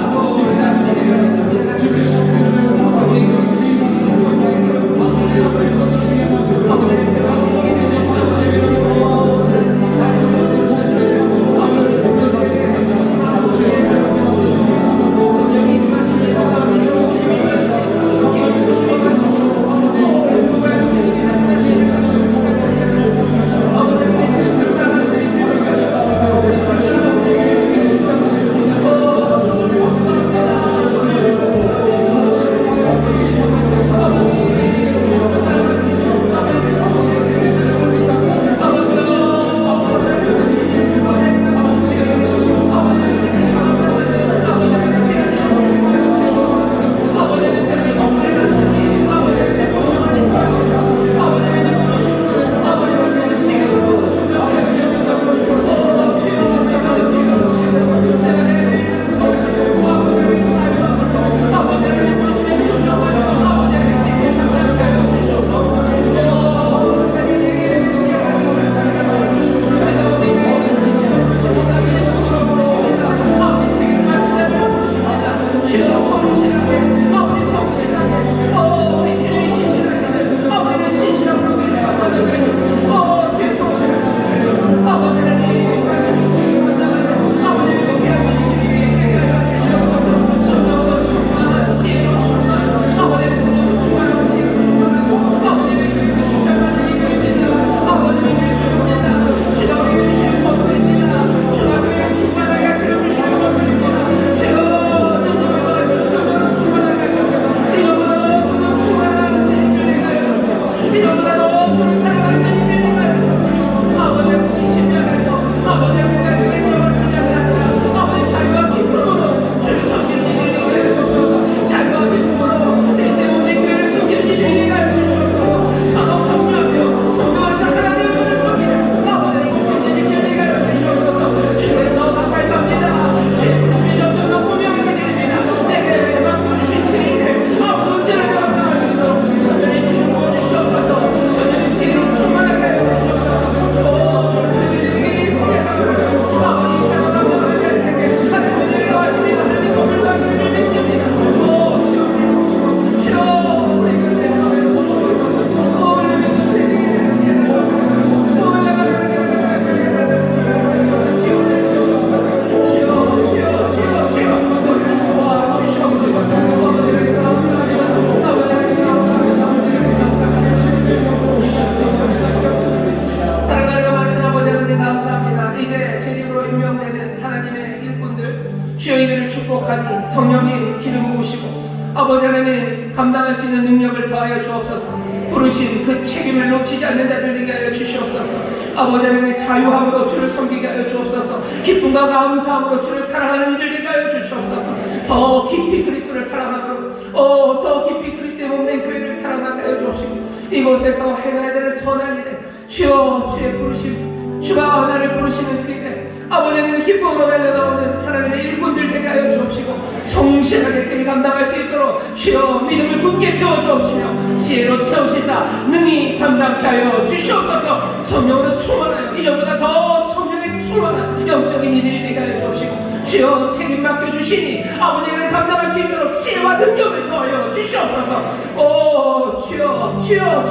부족하니 성령님 기름 부으시고 아버지 하나님 감당할 수 있는 능력을 더하여 주옵소서. 부르신 그 책임을 놓치지 않는 자들 되게 하여 주시옵소서. 아버지 하나님 자유함으로 주를 섬기게 하여 주옵소서. 기쁨과 감사함으로 주를 사랑하는 이들 되게 하여 주시옵소서. 더 깊이 그리스도를 사랑함으로 더 깊이 그리스도의 몸된 교회를 사랑하게 하여 주옵시고 이곳에서 행해야 되는 선한 일에 주여 주의 부르심 주가 나를 부르시는 그 일에 아버지 하나님 기쁨으로 달려나오는 하나님의 일꾼들 되게 하여 주옵시고 성실하게 그를 감당할 수 있도록 주여 믿음을 굳게 세워 주옵시며 지혜로 채우시사 능히 감당케 하여 주시옵소서. 성령으로 충만하여 이전보다 더 성령에 충만한 영적인 이들이 되게 하여 주옵시고 주여 책임 맡겨주시니 아버지를 감당할 수 있도록 지혜와 능력을 더하여 주시옵소서. 주여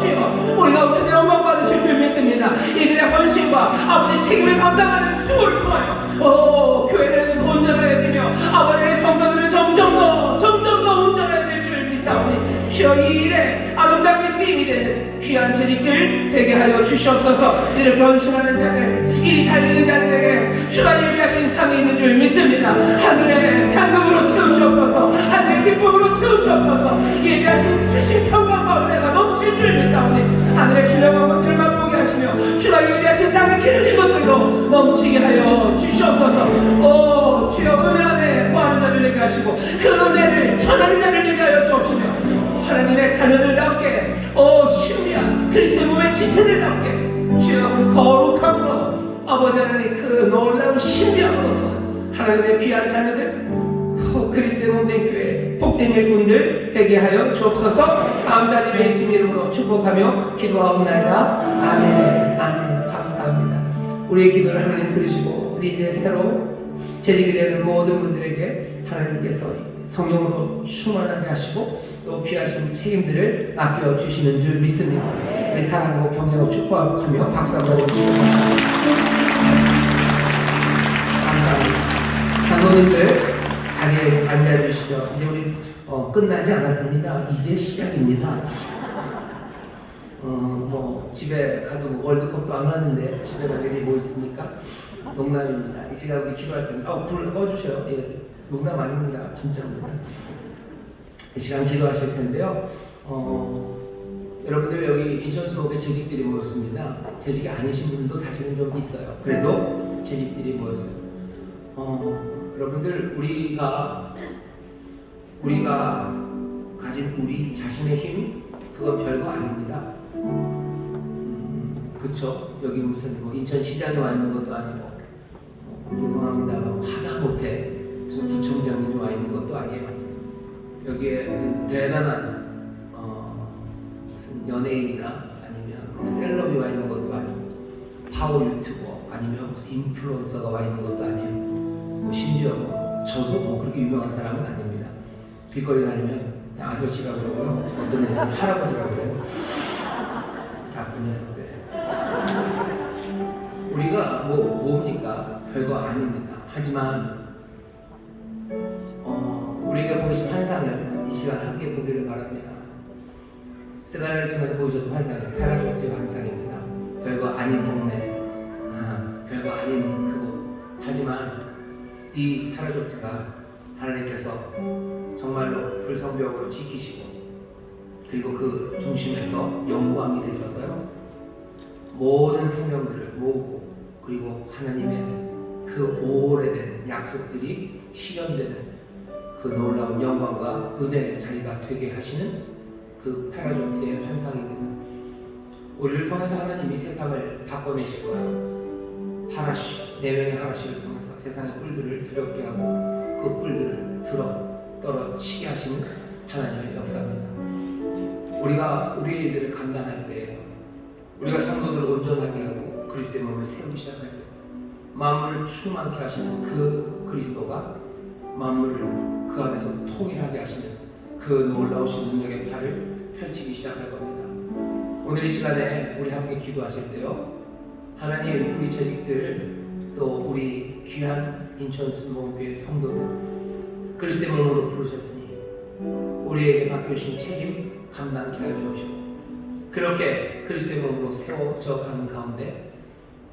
우리 가운데서 영광 받으실 줄 믿습니다. 이들의 헌신과 아버지 책임을 감당하는 수고를 통하여 교회는 온전하여지며 아버지의 성도들은 점점 더 온전해질 줄 믿사오니 주여 이 일에 아름답게 쓰임이 되는 귀한 재직들 되게 하여 주시옵소서. 이렇게 헌신하는 자들 이리 달리는 자들에게 주가 예비하신 상이 있는 줄 믿습니다. 하늘의 상급으로 채우시옵소서. 하늘의 기쁨으로 채우시옵소서. 예비하신 크신 평강과 은혜가 넘칠 줄 믿사오니 하늘의 신령한 것들을 맛보게 하시며 주가 예비하신 땅의 기름진 것들로 넘치게 하여 주시옵소서. 주여 은혜 안에 구하는 자를 되게 하시고 그 은혜를 전하는 자를 되게 하여 주옵시며 하나님의 자녀들답게 신비한 그리스도의 몸의 지체들답게 주여 그 거룩함으로 아버지 하나님 그 놀라운 신비함으로서는 하나님의 귀한 자녀들 그리스도의 몸된 교회 복된 일꾼들 되게 하여 주옵소서. 감사드리며 예수님 이름으로 축복하며 기도하옵나이다. 아멘. 감사합니다. 우리의 기도를 하나님 들으시고 우리 이제 새로 재직이 되는 모든 분들에게 하나님께서 성령으로 충만하게 하시고 또 귀하신 책임들을 맡겨주시는 줄 믿습니다. 우리 사랑하고 격려하고 축복하며 박수 한번 해주시기 감사합니다. 장로님들 자리에 앉아주시죠. 이제 우리 끝나지 않았습니다. 이제 시작입니다. 집에 가도 월드컵도 안 왔는데 집에 갈 일이 뭐 있습니까? 농담입니다. 이 시간 우리 기도할 때 불 꺼주셔요. 예, 농담 아닙니다. 진짜입니다. 이 시간 기도하실 텐데요. 여러분들 여기 인천수목에 재직들이 모였습니다. 재직이 아니신 분도 사실은 좀 있어요. 그래도 재직들이 모였어요. 여러분들 우리가 가진 우리 자신의 힘 그건 별거 아닙니다. 그쵸? 여기 무슨 인천시장에 와 있는 것도 아니고 죄송합니다. 하다못해 무슨 구청장님이 와 있는 것도 아니에요. 여기에 무슨 대단한 무슨 연예인이나 아니면 셀럽이 와 있는 것도 아니고 파워 유튜버 아니면 무슨 인플루언서가 와 있는 것도 아니에요. 심지어 저도 그렇게 유명한 사람은 아닙니다. 길거리 다니면 아저씨라고 그러고요. 어떤 애들은 할아버지라고 그래요. 나쁜 녀석들. 우리가 뭡니까? 별거 아닙니다. 하지만 우리가 보이신 환상을 이 시간 함께 보기를 바랍니다. 스가랴를 통해서 보여줬던 환상은 페라조트의 환상입니다. 별거 아닌 동네, 별거 아닌 그곳. 하지만 이 페라조트가 하나님께서 정말로 불성벽으로 지키시고 그리고 그 중심에서 영광이 되셔서요 모든 생명들을 모으고 그리고 하나님의 그 오래된 약속들이 실현되는 그 놀라운 영광과 은혜의 자리가 되게 하시는 그 페라조트의 환상입니다. 우리를 통해서 하나님이 세상을 바꿔내실 거예요. 하나씩 4명의 하나씩을 통해서 세상의 뿔들을 두렵게 하고 그 뿔들을 떨어치게 하시는 하나님의 역사입니다. 우리가 우리의 일들을 감당할 때 우리가 성도들을 온전하게 하고 그리스도의 몸을 세우기 시작할 때 만물을 충만케 하시는 그 그리스도가 만물을 그 안에서 통일하게 하시는 그 놀라우신 능력의 팔을 펼치기 시작할 겁니다. 오늘 이 시간에 우리 함께 기도하실 때요 하나님 우리 재직들 또 우리 귀한 인천순복음교회 성도들 그리스도의 몸으로 부르셨으니 우리에게 맡겨주신 책임 감당케 하여 주옵시고 그렇게 그리스도의 몸으로 세워져 가는 가운데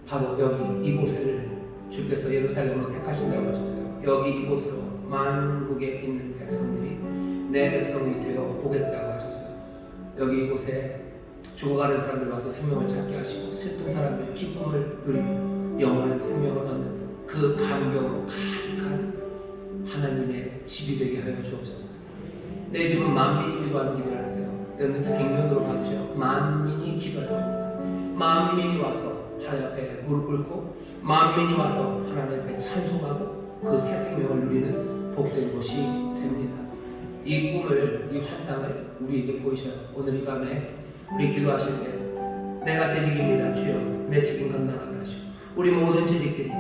바로 여기 이곳을 주께서 예루살렘으로 택하신다고 하셨어요. 여기 이곳으로 만국에 있는 백성들이 내 백성이 되어 보겠다고 하셨어요. 여기 이곳에 죽어가는 사람들 와서 생명을 찾게 하시고 슬픈 사람들 기쁨을 누리며 영원한 생명을 얻는 그 감격으로 가득한 하나님의 집이 되게 하여 주옵소서. 내 집은 만민이 기도하는 집이라 그랬어요. 여러분 액면으로 봐주세요. 만민이 기도할 겁니다. 만민이 와서 하나님 앞에 무릎 꿇고 만민이 와서 하나님 앞에 찬송하고 그 새 생명을 누리는 복된 곳이 됩니다. 이 꿈을, 이 환상을 우리에게 보이셔요. 오늘 이 밤에 우리 기도하실 때 내가 재직입니다 주여, 내 책임 감당하게 하시고 우리 모든 재직들이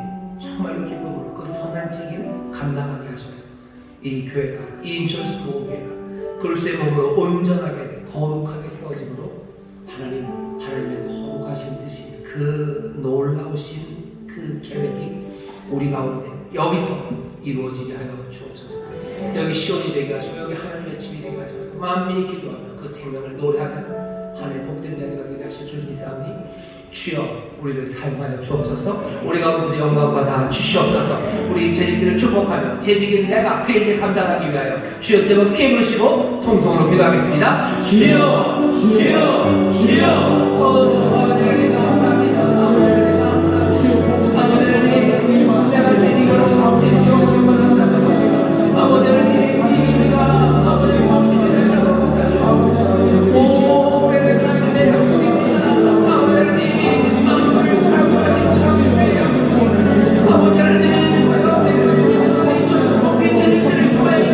정말로 기쁨으로 그 선한 책임 감당하게 하셔서 이 교회가, 이 인천수 보험교회가 그리스도의 몸으로 온전하게 거룩하게 세워짐으로 하나님의 거룩하신 뜻이 그 놀라우신 그 계획이 우리 가운데 여기서 이루어지게 하여 주옵소서. 여기 시온이 되게 하시고 여기 하나님의 집이 되게 하셔서 만민이 기도하며 그 생명을 노래하는 하나님의 복된 자리가 되게 하실 줄 믿사오니 주여 우리를 사용하여 주옵소서. 우리 가운데 영광과 다 주시옵소서. 우리 재직들을 축복하며 재직인 내가 그 일을 감당하기 위하여 주여 세 번 피해 부르시고 통성으로 기도하겠습니다. 주여 주여 주여 아버지 하나님 감사합니다. 아버지 하나님 감사합니다. 아버지 하나님 내가 재직으로 재직으로 신발을 받는 것이고 아버지 하나님 우리가 아버지 하나님 오 오래된 하나님의 약속입니다. 아버지 하나님 아버지 하나님 예수님을 구하여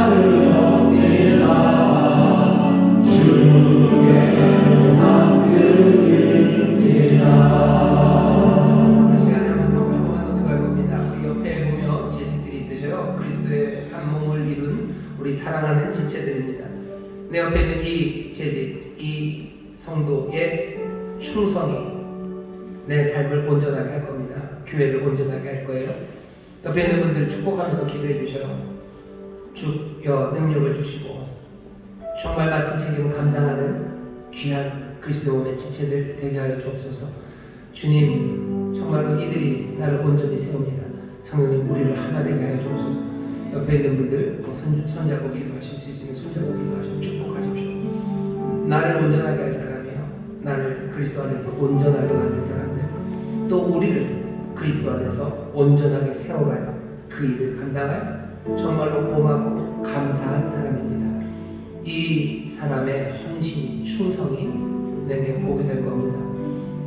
나르옵니다. 주께 상급입니다. 오늘 시간에 한번 더 넘어갈 겁니다. 우리 옆에 보면 재직들이 있으셔요. 그리스도의 한 몸을 이룬 우리 사랑하는 지체들입니다. 내 옆에 있는 이 재직, 이 성도의 충성이 내 삶을 온전하게 할 겁니다. 교회를 온전하게 할 거예요. 옆에 있는 분들 축복하면서 기도해 주셔요. 주여 능력을 주시고 정말 맡은 책임을 감당하는 귀한 그리스도 몸의 지체들 되게 하여 주옵소서. 주님, 정말로 이들이 나를 온전히 세웁니다. 성령님, 우리를 하나 되게 하여 주옵소서. 옆에 있는 분들 손잡고 기도하실 수 있으면 손잡고 기도하시고 축복하십시오. 나를 온전하게 할 사람이요, 나를 그리스도 안에서 온전하게 만들 사람들, 또 우리를 그리스도 안에서 온전하게 세워가요. 그 일을 감당하여 정말로 고맙고 감사한 사람입니다. 이 사람의 헌신이, 충성이 내게 복이 될 겁니다.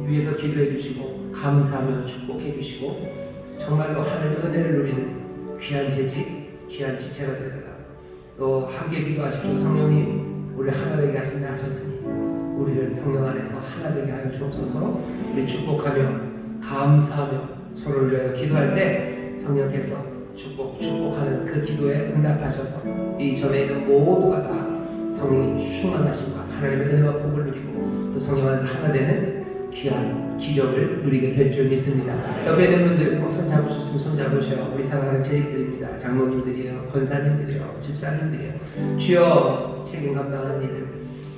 위에서 기도해 주시고 감사하며 축복해 주시고 정말로 하나님의 은혜를 누리는 귀한 재직, 귀한 지체가 되더라. 또 함께 기도하십시오. 성령님, 우리를 하나 되게 하신다 하셨으니 우리를 성령 안에서 하나 되게 하여 주옵소서. 우리 축복하며 감사하며 서로를 위하여 기도할 때 성령께서 축복하는 그 기도에 응답하셔서 이 전에 있는 모두가 다 성령의 충만하심과 하나님의 은혜와 복을 누리고 또 성령 안에서 하나 되는 귀한 기적을 누리게 될 줄 믿습니다. 옆에 있는 분들 손 잡으셨으면 손 잡으셔요. 우리 사랑하는 재직들입니다. 장로님들이에요, 권사님들이에요, 집사님들이에요. 주여, 책임 감당하는 이들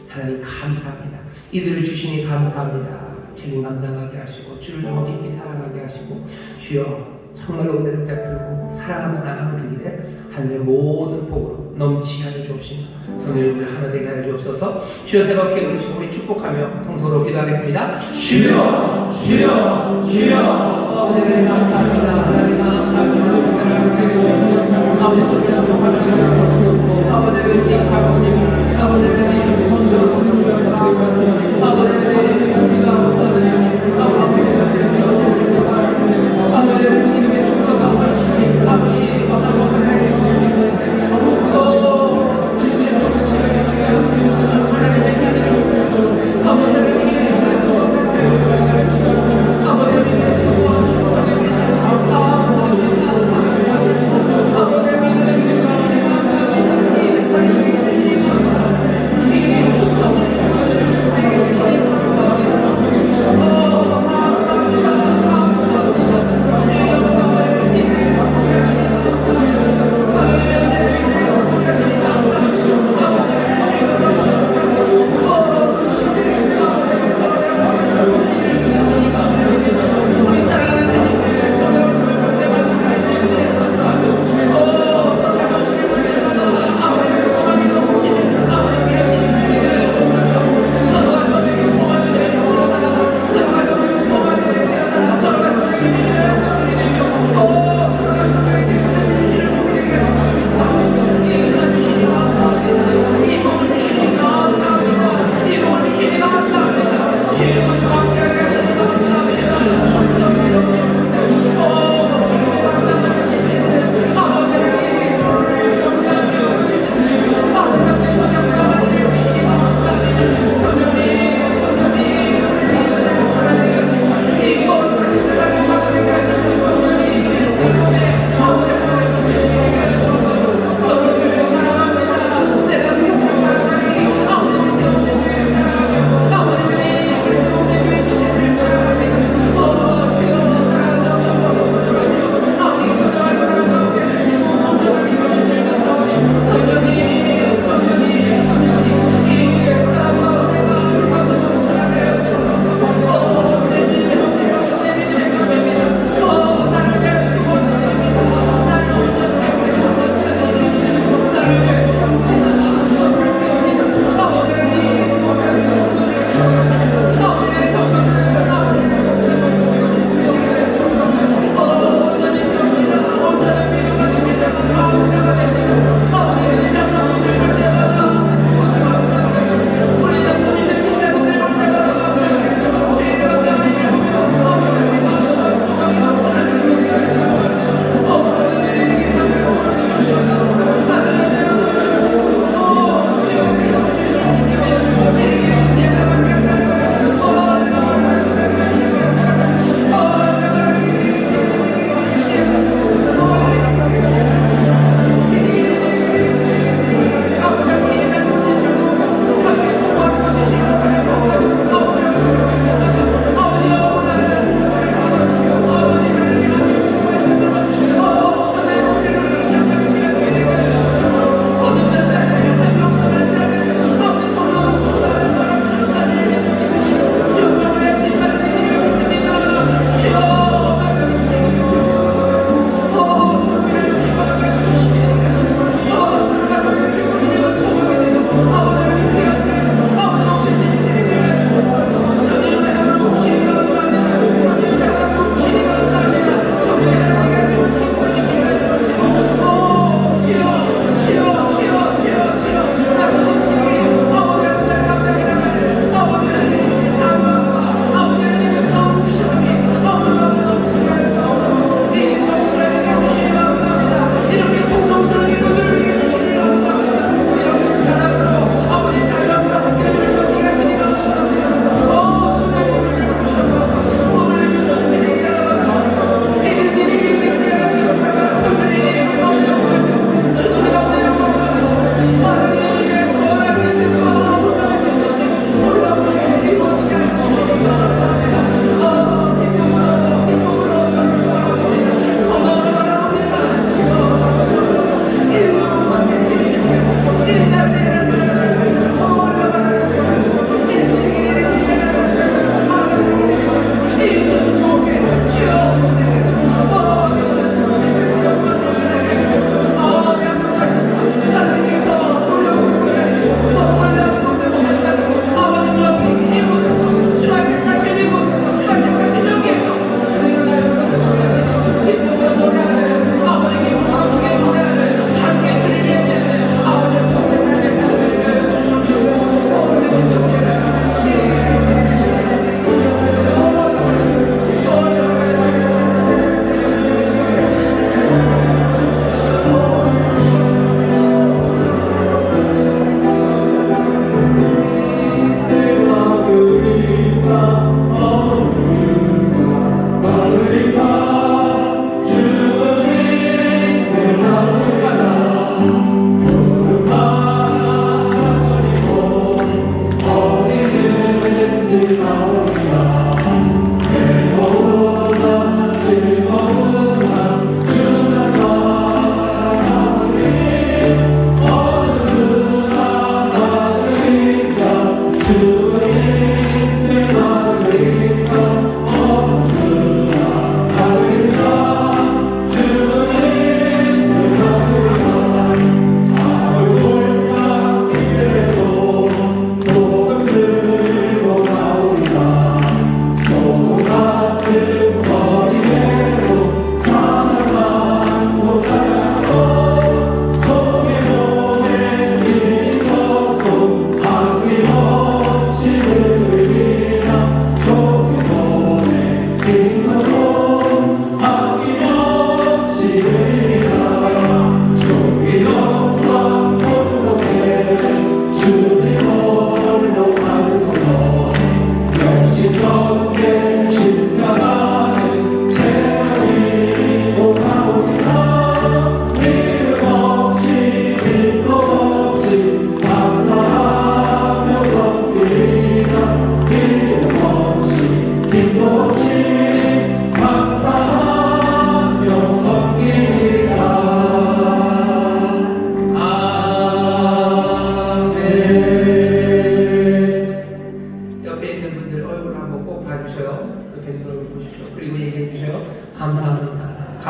하나님 감사합니다. 이들을 주시니 감사합니다. 책임 감당하게 하시고 주를 더 깊이 사랑하게 하시고 주여 정말로 은혜를 베풀고 사랑하며 나가는 그 길에 하늘의 모든 복으로 넘치게 하여 주옵시며 성령의 우리 하나 되게 하여 주옵소서. 주여 새롭게 부르시고 우리 축복하며 통성으로 기도하겠습니다. 주여, 주여, 주여. 아버지 감사합니다. 아버지를 이 작업님, 아버지를 이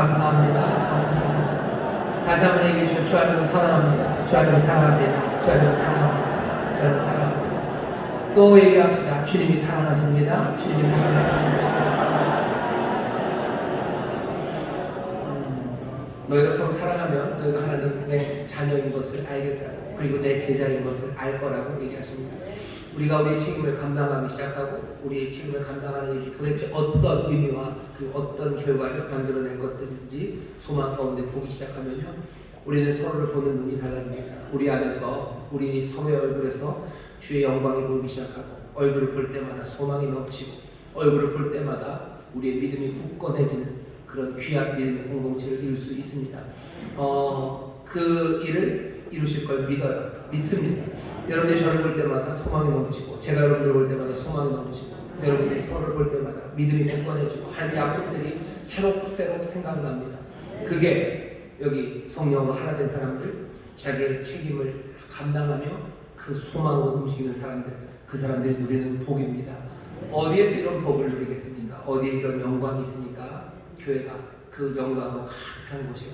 감사합니다. 감사합니다. 다시 한번 얘기해 주시죠. 주 안에서 사랑합니다. 주 안에서 사랑합니다. 주 안에서 사랑합니다. 주 안에서 사랑합니다. 또 얘기합시다. 주님이 사랑하십니다. 주님이 사랑하십니다. 너희가 서로 사랑하면 너희가 하나님의 자녀인 것을 알겠다. 그리고 내 제자인 것을 알 거라고 얘기하십니다. 우리가 우리의 책임을 감당하기 시작하고 우리의 책임을 감당하는 일이 도대체 어떤 의미와 그 어떤 결과를 만들어낸 것들인지 소망 가운데 보기 시작하면요, 우리는 서로를 보는 눈이 달라집니다. 우리 안에서, 우리 성의 얼굴에서 주의 영광이 보이기 시작하고, 얼굴을 볼 때마다 소망이 넘치고, 얼굴을 볼 때마다 우리의 믿음이 굳건해지는 그런 귀한 믿음의 공동체를 이룰 수 있습니다. 그 일을 이루실 걸 믿어요. 믿습니다. 여러분들이 저를 볼 때마다 소망이 넘치고, 제가 여러분들 볼 때마다 소망이 넘치고, 여러분들이 서로를 볼 때마다 믿음이 굳건해지고, 하나님의 약속들이 새록새록 생각납니다. 그게 여기 성령으로 하나 된 사람들, 자기의 책임을 감당하며 그 소망으로 움직이는 사람들, 그 사람들이 누리는 복입니다. 어디에서 이런 복을 누리겠습니까? 어디에 이런 영광이 있습니까? 교회가 그 영광으로 가득한 곳이요.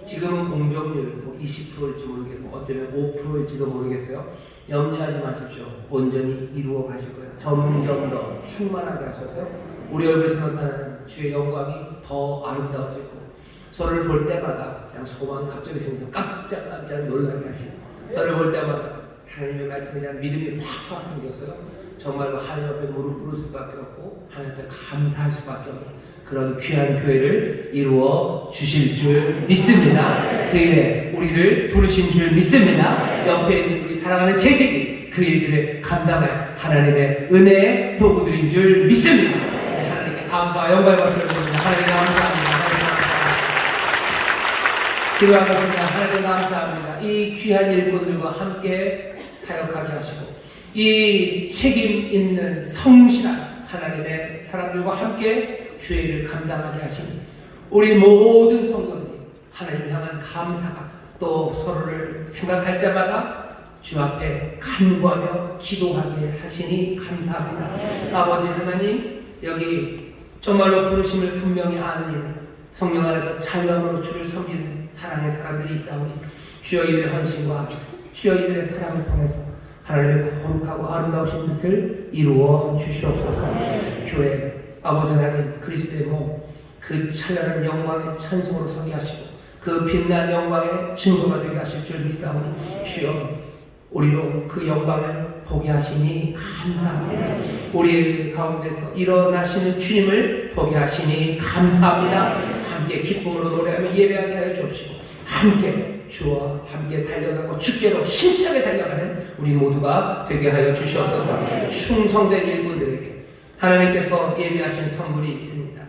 지금은 공정률 20%일지 모르겠고 어쩌면 5%일지도 모르겠어요. 염려하지 마십시오. 온전히 이루어 가실 거예요. 점점 더 충만하게 하셔서 우리 얼굴에서 나타나는 주의 영광이 더 아름다워지고, 서로를 볼 때마다 그냥 소망이 갑자기 생겨서 깜짝깜짝 놀라게 하시고, 서로를 볼 때마다 하나님의 말씀에 대한 믿음이 확 생겨서요, 정말로 하나님 앞에 무릎 꿇을 수밖에 없고 하나님 앞에 감사할 수밖에 없는 그런 귀한 교회를 이루어 주실 줄 믿습니다. 그 일에 우리를 부르신 줄 믿습니다. 옆에 있는 우리 사랑하는 재직이 그 일들을 감당할 하나님의 은혜의 도구들인 줄 믿습니다. 하나님께 감사와 영광을 드립니다. 하나님 감사합니다. 기도하겠습니다. 하나님 감사합니다. 이 귀한 일꾼들과 함께 사역하게 하시고, 이 책임 있는 성실한 하나님의 사람들과 함께 주의 일을 감당하게 하시니 우리 모든 성도들이 하나님을 향한 감사가, 또 서로를 생각할 때마다 주 앞에 간구하며 기도하게 하시니 감사합니다. 아버지 하나님, 여기 정말로 부르심을 분명히 아는 이들, 성령 안에서 자유함으로 주를 섬기는 사랑의 사람들이 있사오니 주여 이들의 헌신과 주여 이들의 사랑을 통해서 하나님의 거룩하고 아름다우신 뜻을 이루어 주시옵소서. 교회 아버지 하나님, 그리스도의 몸, 그 찬란한 영광의 찬송으로 서게 하시고 그 빛난 영광의 증거가 되게 하실 줄 믿사오니 주여 우리로 그 영광을 보게 하시니 감사합니다. 우리 가운데서 일어나시는 주님을 보게 하시니 감사합니다. 함께 기쁨으로 노래하며 예배하게 하여 주옵시고, 함께 주와 함께 달려가고 주께로 힘차게 달려가는 우리 모두가 되게 하여 주시옵소서. 충성된 일꾼들에게 하나님께서 예비하신 선물이 있습니다.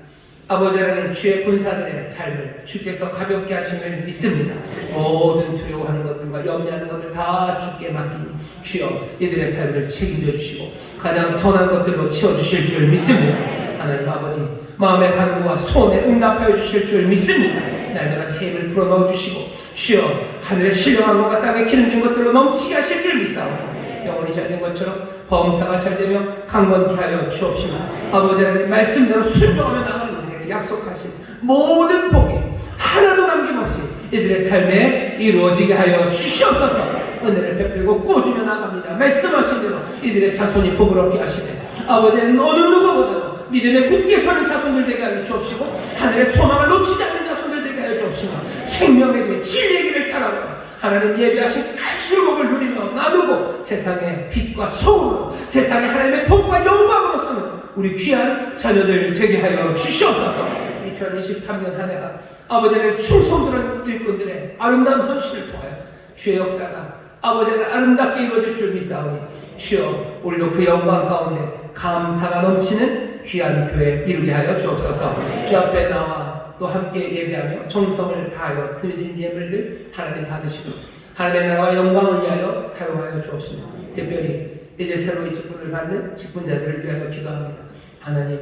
아버지 하나님, 주의 군사들의 삶을 주께서 가볍게 하심을 믿습니다. 모든 두려워하는 것들과 염려하는 것들 다 주께 맡기니 주여 이들의 삶을 책임져 주시고 가장 선한 것들로 채워주실 줄 믿습니다. 하나님 아버지, 마음의 간구와 소원에 응답하여 주실 줄 믿습니다. 날마다 샘을 불어넣어 주시고 주여 하늘의 신령한 것과 땅에 기름진 것들로 넘치게 하실 줄 믿사오니 영혼이 잘된 것처럼 범사가 잘되며 강건케 하여 주옵시고, 아버지 하나님 말씀대로 순종하며 나가는 이들에게 약속하신 모든 복이 하나도 남김없이 이들의 삶에 이루어지게 하여 주시옵소서. 은혜를 베풀고 꾸어주며 나갑니다. 말씀하신 대로 이들의 자손이 복을 얻게 하시네. 아버지는 어느 누구보다도 믿음에 굳게 서는 자손들 되게 하여 주옵시고, 하늘의 소망을 놓치지 않는 자손들 되게 하여 주옵시고, 생명에 대해 진리의 길을 따라가 하나님 예비하신 큰 복을 누리며 나누고 세상의 빛과 소금으로, 세상의 하나님의 복과 영광으로 서는 우리 귀한 자녀들 되게 하여 주시옵소서. 2023년 한 해가 아버지의 충성들은 일꾼들의 아름다운 헌신을 통하여 주의 역사가 아버지의 아름답게 이루어질 줄 믿사오니 주여 우리도 그 영광 가운데 감사가 넘치는 귀한 교회 이루게 하여 주옵소서. 주 앞에 나와 또 함께 예배하며 정성을 다하여 드리는 예물들 하나님 받으시고 하나님의 나라와 영광을 위하여 사용하여 주옵시며, 특별히 이제 새로이 직분을 받는 직분자들을 위하여 기도합니다. 하나님,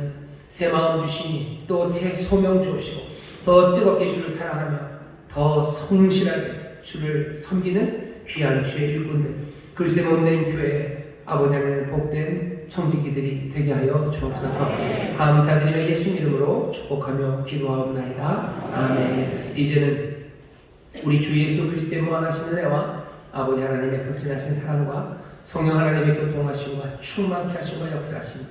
새 마음 주시니 또 새 소명 주옵시고 더 뜨겁게 주를 사랑하며 더 성실하게 주를 섬기는 귀한 주의 일꾼들, 그리스도의 몸된 교회 아버지 하나님 복된 청지기들이 되게 하여 주옵소서. 감사드리며 예수님 이름으로 축복하며 기도하옵나이다. 아멘. 이제는 우리 주 예수 그리스도의 무한하신 은혜와 아버지 하나님의 극진하신 사랑과 성령 하나님의 교통하심과 충만케 하심과 역사하심,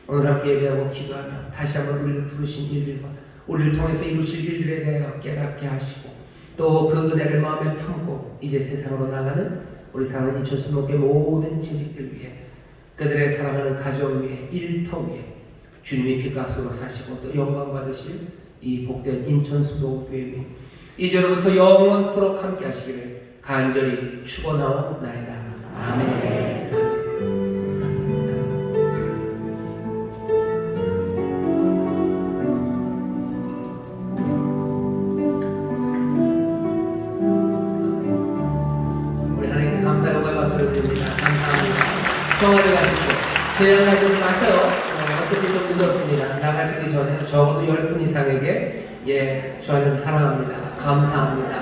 오늘 함께 예배하고 기도하며 다시 한번 우리를 부르신 일들과 우리를 통해서 이루실 일들에 대하여 깨닫게 하시고, 또 그 은혜를 마음에 품고 이제 세상으로 나가는 우리 사랑하는 인천수목의 모든 진직들 위해, 그들의 사랑하는 가정 위에, 일터 위에 주님이 피값으로 사시고 또 영광 받으실 이 복된 인천수목교회 위에 이제로부터 영원토록 함께 하시기를 간절히 축원하옵나이다. 아멘. 우리 하나님께 감사의 영광의 박수를 드립니다. 감사합니다. 평화를 가지고 그냥 가지 마셔요. 어차피 좀 늦었습니다. 나가시기 전에 적어도 10분 이상에게 주 안에서 사랑합니다, 감사합니다,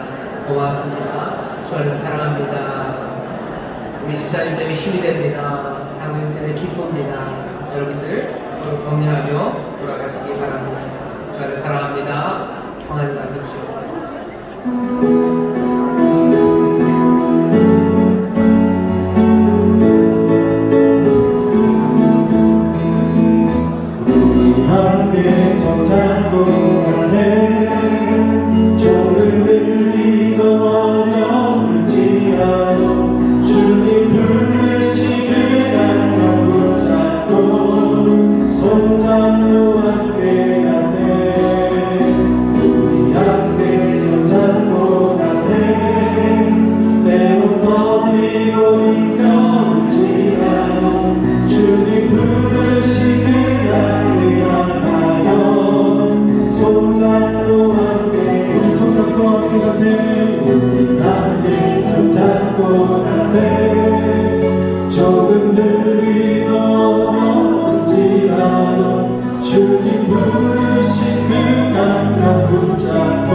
고맙습니다, 주 안에서 사랑합니다, 우리 집사님 때문에 힘이 됩니다, 장로님 때문에 기쁩니다, 여러분들 서로 격려하며 돌아가시기 바랍니다. 주 안에서 사랑합니다. 평안히 가십시오. 함께 손잡고 가세. 조금 느리고 어려울지라도 주님 부르시길 안녕 붙잡고 손잡고 함께 가세. 우리 함께 손잡고 가세. 때론 더디고 힘겨울지라도 주님 부르시길 손잡고 함께, 우리 손잡고 함께 가세. 우리 함께 손잡고 가세. 조금 느리고 어려울지라도 주님 부르신 그 강력 붙잡고